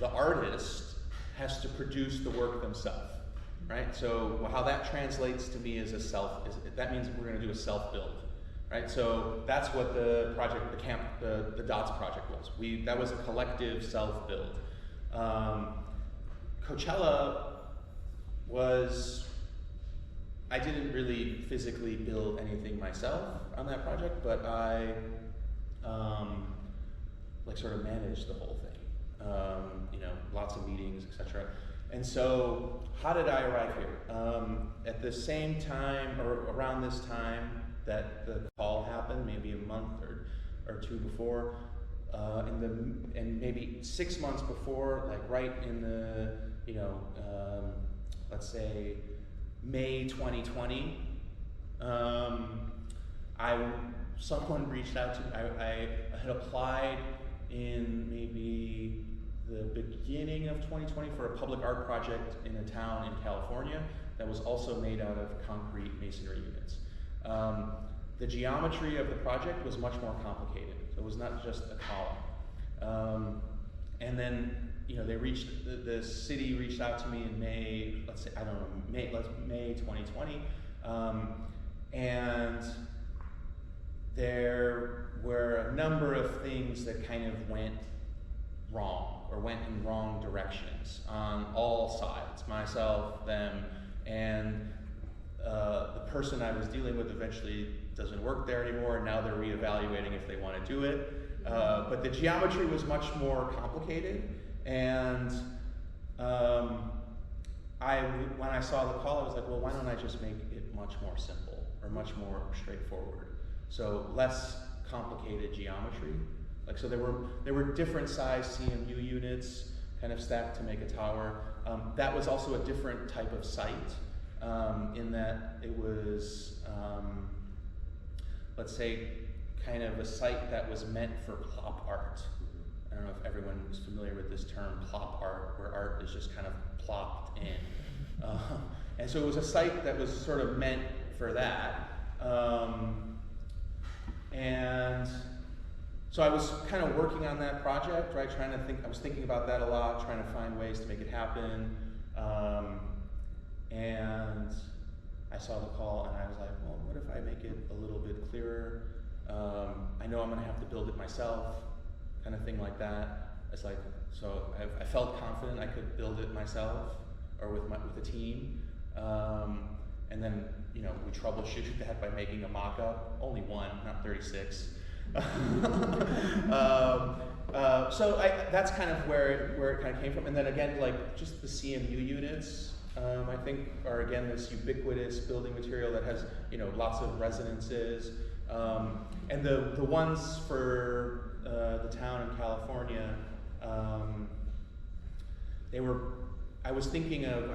A: the artist has to produce the work themselves, right? So how that translates to me is that means we're going to do a self-build, right? So that's what the project, the DOTS project was. That was a collective self-build. Coachella was, I didn't really physically build anything myself on that project, but I sort of managed the whole thing. Lots of meetings, etc. And so, how did I arrive here? At the same time, or around this time that the call happened, maybe a month or two before, and maybe 6 months before, like right in the, let's say May 2020, someone reached out to me. I had applied in maybe the beginning of 2020 for a public art project in a town in California that was also made out of concrete masonry units. The geometry of the project was much more complicated. So it was not just a column. And then, the city reached out to me in May, May 2020. And there were a number of things that kind of went wrong, or went in wrong directions on all sides, myself, them, and the person I was dealing with eventually doesn't work there anymore, and now they're reevaluating if they want to do it. But the geometry was much more complicated, and when I saw the call, I was like, well, why don't I just make it much more simple, or much more straightforward? So less complicated geometry. So there were different size CMU units kind of stacked to make a tower. That was also a different type of site, in that it was, let's say, kind of a site that was meant for plop art. I don't know if everyone is familiar with this term, plop art, where art is just kind of plopped in. And so it was a site that was sort of meant for that. And so I was kind of working on that project, right? I was thinking about that a lot, trying to find ways to make it happen. And I saw the call and I was like, well, what if I make it a little bit clearer? I know I'm gonna have to build it myself, kind of thing like that. It's like, so I felt confident I could build it myself or with a team. And then, we troubleshooted that by making a mock-up, only one, not 36. So that's kind of where it kind of came from. And then again, like just the CMU units, I think are again this ubiquitous building material that has lots of resonances. And the ones for the town in California, I was thinking of,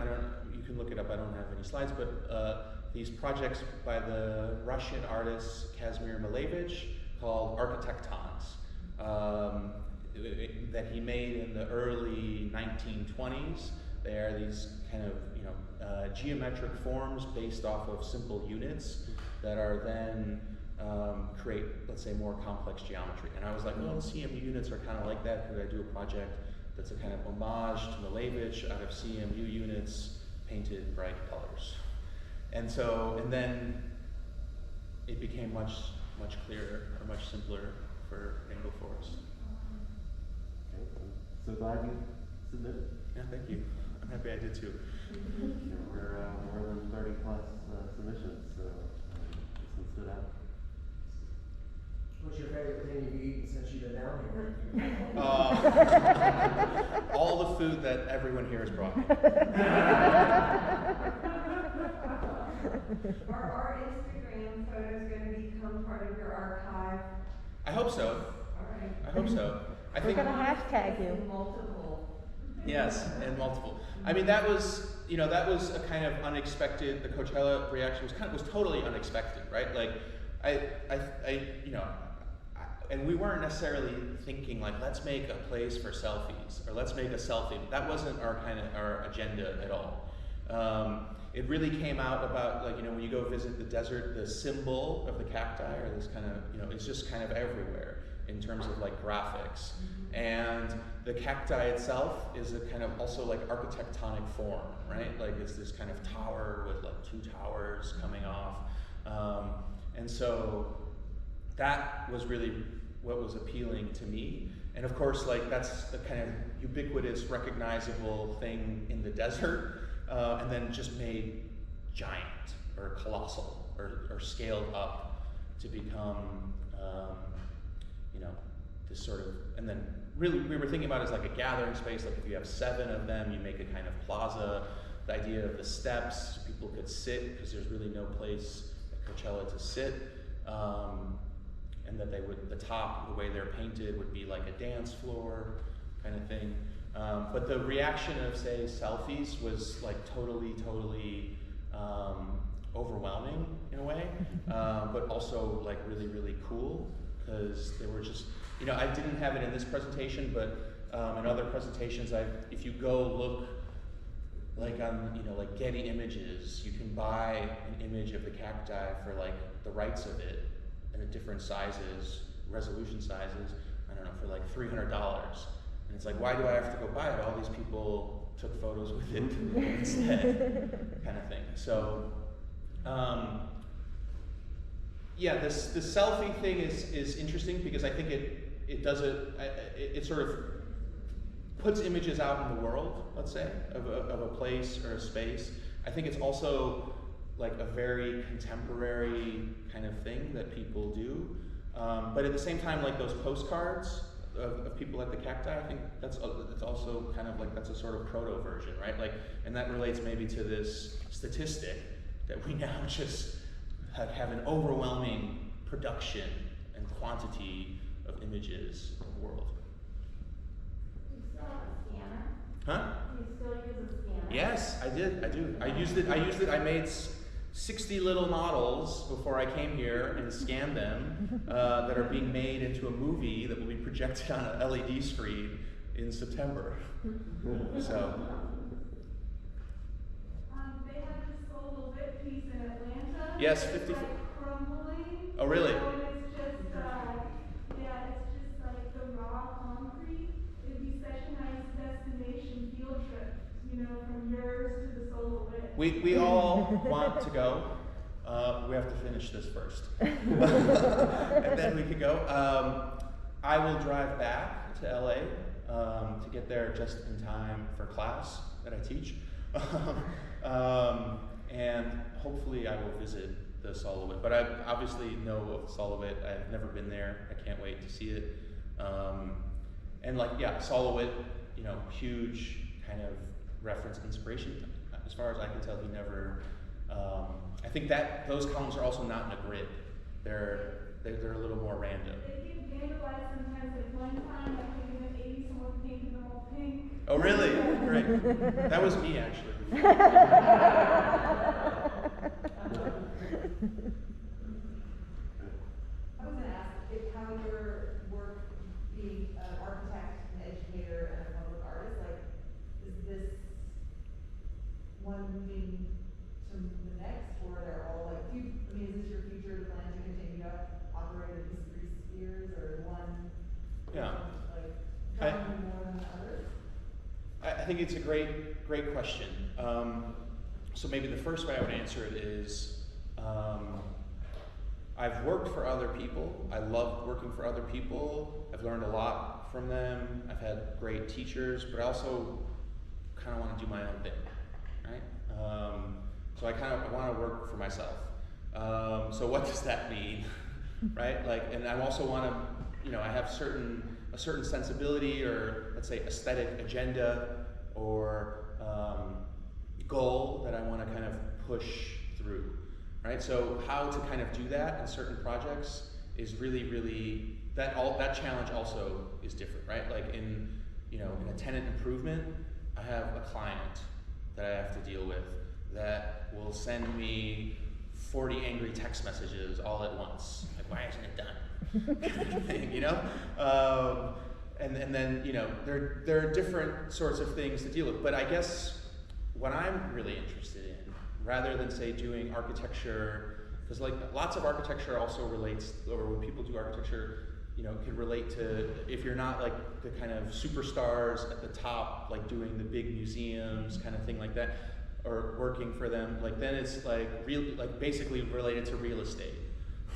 A: you can look it up, I don't have any slides, but these projects by the Russian artist Kazimir Malevich called Architectons, that he made in the early 1920s. They are these kind of geometric forms based off of simple units that are then create, let's say, more complex geometry. And I was like, well, CMU units are kind of like that. Could I do a project that's a kind of homage to Malevich out of CMU units painted bright colors? And then it became much clearer or much simpler for Rainbow Forest.
E: Okay, I'm so glad you submitted.
A: Yeah, thank you. I'm happy I did too.
E: We're more than 30 plus submissions, so this one stood out.
F: What's your favorite thing you've eaten since you've been down here?
A: All the food that everyone here has brought me.
G: Are our Instagram photos going to become part of your archive?
A: I hope so.
G: All right.
A: I hope so.
C: We're gonna hashtag you.
G: Multiple.
A: Yes, and multiple. I mean, that was a kind of unexpected. The Coachella reaction was totally unexpected, right? Like, and we weren't necessarily thinking like, let's make a place for selfies or let's make a selfie. That wasn't our agenda at all. It really came out about when you go visit the desert, the symbol of the cacti or this kind of it's just kind of everywhere in terms of like graphics. And the cacti itself is a kind of also like architectonic form, right? Like it's this kind of tower with like two towers coming off. And so that was really what was appealing to me. And of course, like that's the kind of ubiquitous, recognizable thing in the desert, and then just made giant or colossal or scaled up to become, this sort of, and then really we were thinking about it as like a gathering space, like if you have 7 of them, you make a kind of plaza. The idea of the steps, people could sit because there's really no place at Coachella to sit. And that the top, the way they're painted would be like a dance floor kind of thing. But the reaction of, say, selfies was like totally overwhelming in a way, but also like really, really cool because they were just, I didn't have it in this presentation, but in other presentations, if you go look like on, like Getty Images, you can buy an image of the cacti for like the rights of it in different sizes, resolution sizes, I don't know, for like $300. And it's like, why do I have to go buy it? All these people took photos with it instead, kind of thing. So, yeah, this selfie thing is interesting because I think it sort of puts images out in the world, let's say, of a place or a space. I think it's also like a very contemporary kind of thing that people do. But at the same time, like those postcards of people at the cacti, I think it's also kind of like, that's a sort of proto version, right? Like, and that relates maybe to this statistic that we now just have an overwhelming production and quantity of images in the world.
G: Do you still have a scanner?
A: Huh?
G: Do you still use a scanner?
A: Yes, I do. I used it. I made 60 little models before I came here and scanned them that are being made into a movie that will be projected on an LED screen in September. So.
D: They had this little bit piece in Atlanta.
A: Yes,
D: it's
A: 50
D: like crumbling.
A: Oh, really?
D: You know, and it's just, yeah, it's just like the raw concrete. It'd be such a nice destination field trip, you know, from yours to the Solo Wedge.
A: We all want to go. We have to finish this first. And then we could go. I will drive back to LA to get there just in time for class that I teach. And hopefully I will visit the Solowit. But I obviously know of Solowit. I've never been there. I can't wait to see it. And like, yeah, Solowit, you know, huge kind of reference inspiration. As far as I can tell, he never, I think that those columns are also not in a grid. They're a little more random.
D: They get vandalized sometimes. Like one time, I think in the 80s, someone painted them all pink.
A: Oh, really? Great. That was me, actually.
H: I was gonna ask how your work, being an architect, an educator, and a public artist, like, is this one moving to the next, or they're all like, is this your future plan to continue to operate in these three spheres, or one?
A: Yeah.
H: Like,
A: I-
H: drawing you more than others?
A: I think it's a great question. So maybe the first way I would answer it is, I've worked for other people. I love working for other people. I've learned a lot from them. I've had great teachers, but I also kind of want to do my own thing, right? So I want to work for myself. So what does that mean, right? Like, and I also want to, you know, I have a certain sensibility, or let's say aesthetic agenda, or goal that I want to kind of push through, right? So how to kind of do that in certain projects is really that challenge also is different, right? Like in a tenant improvement, I have a client that I have to deal with that will send me 40 angry text messages all at once. Like, why isn't it done? Kind of thing, you know? And then, you know, there are different sorts of things to deal with. But I guess what I'm really interested in, rather than say doing architecture, because like lots of architecture also relates, or when people do architecture, you know, can relate to, if you're not like the kind of superstars at the top, like doing the big museums kind of thing like that, or working for them, like then it's like basically related to real estate,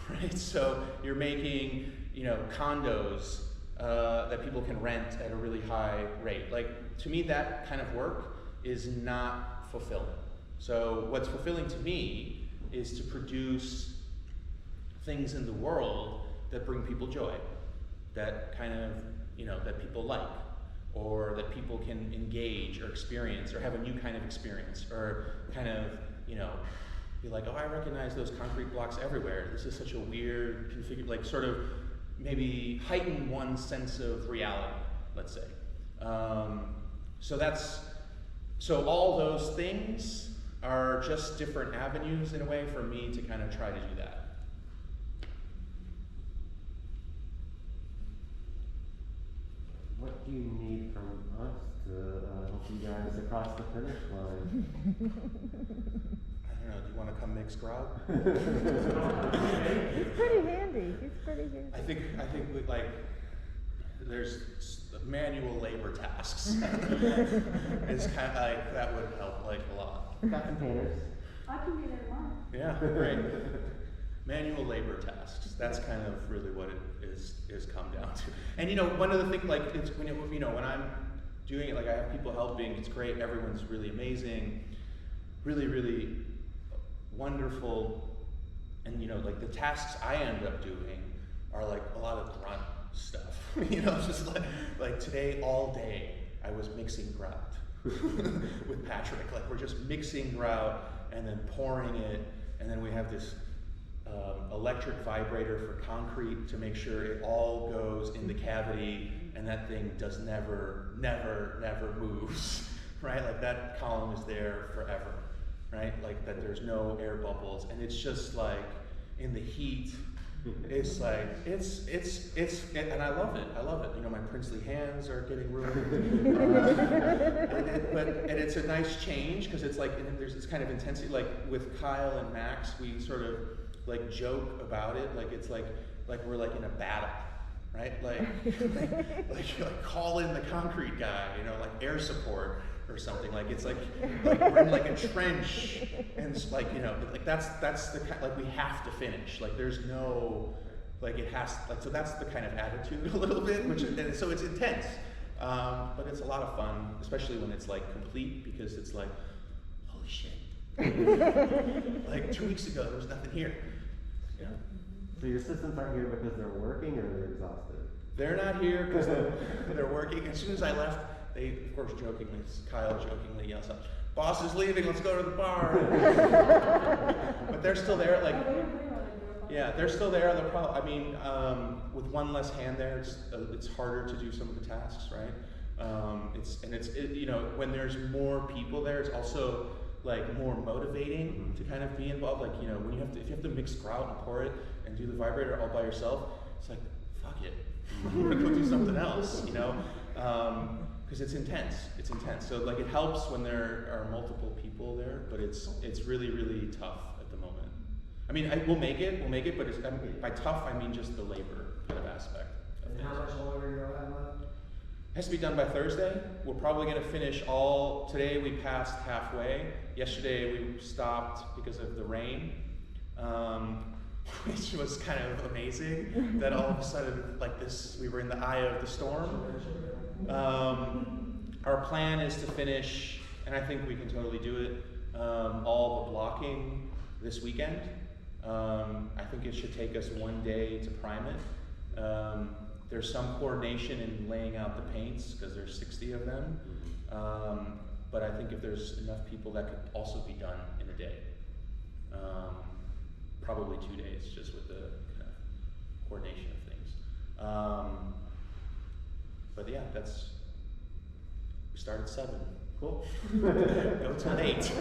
A: right? So you're making, you know, condos that people can rent at a really high rate. Like, to me, that kind of work is not fulfilling. So what's fulfilling to me is to produce things in the world that bring people joy, that kind of, you know, that people like, or that people can engage or experience, or have a new kind of experience, or kind of, you know, be like, oh, I recognize those concrete blocks everywhere. This is such a weird configuration, like sort of maybe heighten one's sense of reality, let's say. So all those things are just different avenues in a way for me to kind of try to do that.
E: What do you need from us to help you guys across the finish line?
A: I don't know, do you want to come mix grout?
C: He's pretty handy. He's pretty handy.
A: I think we, like, there's manual labor tasks. It's kind of like, that would help like a lot.
E: Got containers.
B: I can be there tomorrow.
A: Yeah, great. Manual labor tasks. That's kind of really what it is come down to. And you know, one of the things, like, it's when when I'm doing it, like I have people helping. It's great. Everyone's really amazing, really wonderful. And you know, like the tasks I end up doing are like a lot of grunt stuff. You know, just like today all day I was mixing grout with Patrick. Like we're just mixing grout and then pouring it, and then we have this electric vibrator for concrete to make sure it all goes in the cavity, and that thing does never moves, right? Like that column is there forever, right? Like that there's no air bubbles, and it's just like in the heat It's like, and I love it. I love it. You know, my princely hands are getting ruined. And it's a nice change because it's like, and there's this kind of intensity. Like with Kyle and Max, we sort of like joke about it. Like it's like we're like in a battle, right? Like call in the concrete guy, you know, like air support or something. Like it's like we're in like a trench, and it's like, you know, like that's the kind, like we have to finish. Like there's no, like it has, like, so that's the kind of attitude a little bit, which is, and so it's intense, but it's a lot of fun, especially when it's like complete, because it's like, holy shit, like 2 weeks ago there was nothing here. Yeah.
E: So your assistants aren't here because they're working or they're exhausted?
A: They're not here because they're working. As soon as I left, they, of course, Kyle jokingly yells out, "Boss is leaving, let's go to the bar." But they're still there, like, yeah, they're still there. They're probably, I mean, with one less hand there, it's harder to do some of the tasks, right? You know, when there's more people there, it's also like more motivating to kind of be involved. Like, you know, when if you have to mix grout and pour it and do the vibrator all by yourself, it's like, fuck it, I'm gonna go do something else, you know? Because it's intense. So like it helps when there are multiple people there, but it's really, really tough at the moment. I mean, we'll make it, but it's, by tough I mean just the labor kind of aspect.
F: And how much longer do you have left?
A: It has to be done by Thursday. We're probably going to finish today we passed halfway. Yesterday we stopped because of the rain, which was kind of amazing that all of a sudden, like this, we were in the eye of the storm. Our plan is to finish, and I think we can totally do it, all the blocking this weekend. I think it should take us 1 day to prime it. There's some coordination in laying out the paints because there's 60 of them, but I think if there's enough people, that could also be done in a day. Probably 2 days, just with the kind of coordination of things. But yeah, we start at 7. Cool. Go till 8.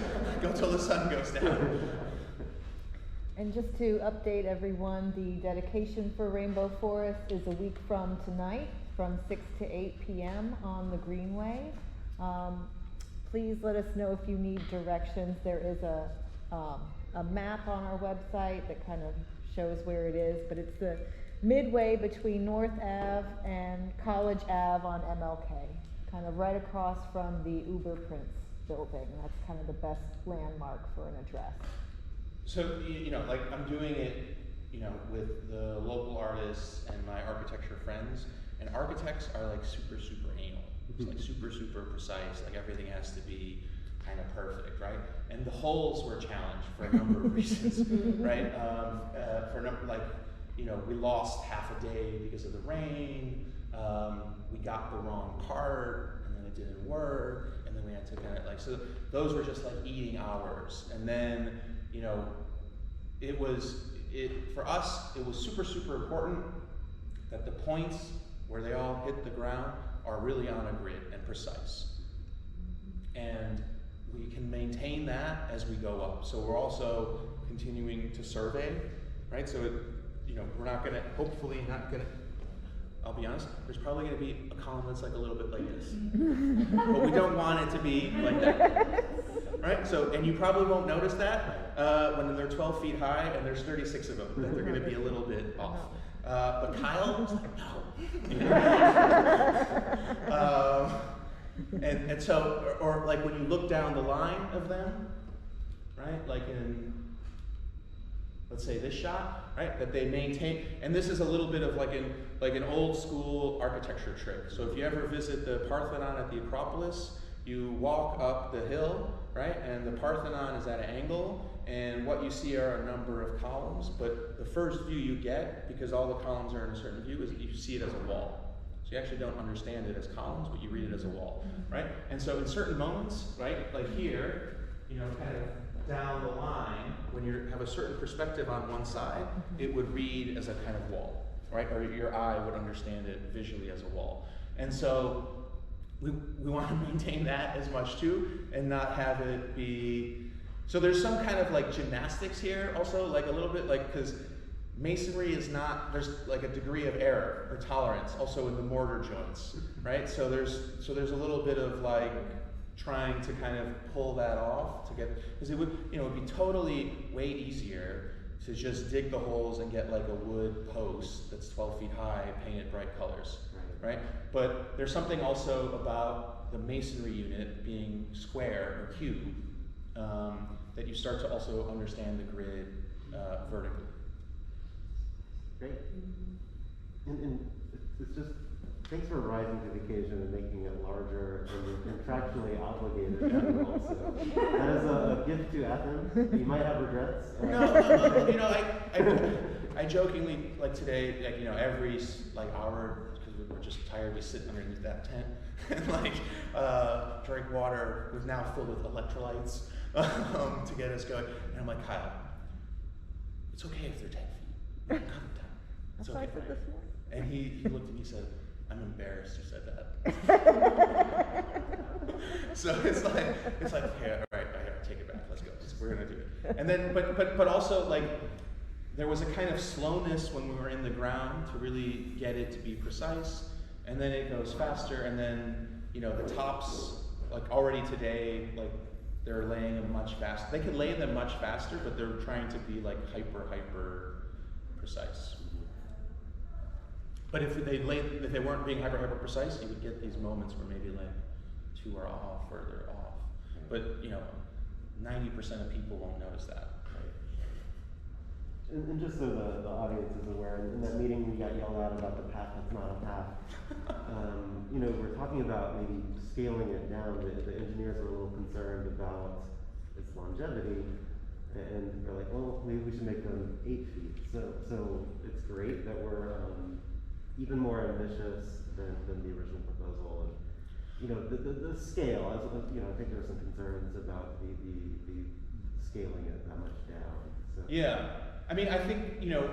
A: Go till the sun goes down.
C: And just to update everyone, the dedication for Rainbow Forest is a week from tonight, from 6 to 8 p.m. on the Greenway. Please let us know if you need directions. There is a map on our website that kind of shows where it is, but it's the midway between North Ave and College Ave on MLK, kind of right across from the Uber Prince building. That's kind of the best landmark for an address.
A: So, you know, like I'm doing it, you know, with the local artists and my architecture friends, and architects are like super, super anal. It's like super, super precise, like everything has to be kind of perfect, right? And the holes were challenged for a number of reasons, right? You know, we lost half a day because of the rain, we got the wrong part, and then it didn't work, and then we had to kind of so those were just like eating hours. And then, you know, for us, it was super, super important that the points where they all hit the ground are really on a grid and precise. And we can maintain that as we go up. So we're also continuing to survey, right? So, you know, we're not gonna, hopefully not gonna, I'll be honest, there's probably gonna be a column that's like a little bit like this. But we don't want it to be like that, right? So, and you probably won't notice that when they're 12 feet high and there's 36 of them, that they're gonna be a little bit off. But Kyle was like, no. And so, or like when you look down the line of them, right? Like in, let's say this shot, right? That they maintain, and this is a little bit of like an old school architecture trick. So if you ever visit the Parthenon at the Acropolis, you walk up the hill, right? And the Parthenon is at an angle, and what you see are a number of columns, but the first view you get, because all the columns are in a certain view, is you see it as a wall. So you actually don't understand it as columns, but you read it as a wall, right? And so in certain moments, right, like here, you know, kind of down the line, when you have a certain perspective on one side, it would read as a kind of wall, right? Or your eye would understand it visually as a wall. And so we want to maintain that as much too, and not have it be, so there's some kind of like gymnastics here also, like a little bit like, because masonry is not, there's like a degree of error or tolerance also in the mortar joints, right? So there's a little bit of like trying to kind of pull that off to get, because it would, you know, it would be totally way easier to just dig the holes and get like a wood post that's 12 feet high, painted bright colors, right? But there's something also about the masonry unit being square or cube that you start to also understand the grid vertically.
E: Great. And it's just, thanks for rising to the occasion and making it larger, and you're contractually obligated to it also. That is a gift to Athens. You might have regrets.
A: No, you know, I jokingly, like today, like, you know, every like hour, because we're just tired, we sit underneath that tent and like drink water with now filled with electrolytes to get us going. And I'm like, Kyle, it's okay if they're 10 feet. Calm down. It's
C: That's what I
A: okay.
C: said this morning.
A: And he looked at me and said, I'm embarrassed you said that. So it's like, okay, all right, take it back, let's go. We're gonna do it. And then, but also like, there was a kind of slowness when we were in the ground to really get it to be precise, and then it goes faster, and then, you know, the tops, like already today, like they're laying them much faster. They can lay them much faster, but they're trying to be like hyper precise. But if they weren't being hyper precise, you would get these moments where maybe like two are off or they're off. But you know, 90% of people won't notice that.
E: And just so the audience is aware, in that meeting we got yelled at about the path that's not a path. You know, we're talking about maybe scaling it down. The engineers were a little concerned about its longevity, and they're like, well, maybe we should make them 8 feet. So it's great that we're even more ambitious than the original proposal. And you know, the scale, as you know, I think there were some concerns about the scaling it that much down. So.
A: Yeah. I mean, I think, you know,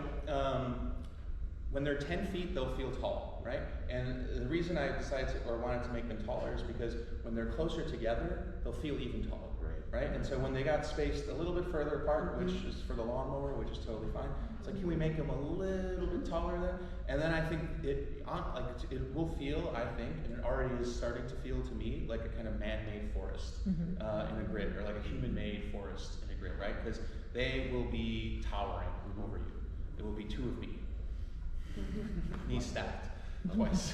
A: when they're 10 feet, they'll feel tall, right? And the reason I decided to, or wanted to make them taller is because when they're closer together, they'll feel even taller, right? And so when they got spaced a little bit further apart, which is for the lawnmower, which is totally fine, it's like, can we make them a little bit taller then? And then I think it will feel, I think, and it already is starting to feel to me, like a kind of man-made forest in a grid, or like a human-made forest in a grid, right? Because they will be towering over you. It will be two of me. Knees stacked twice.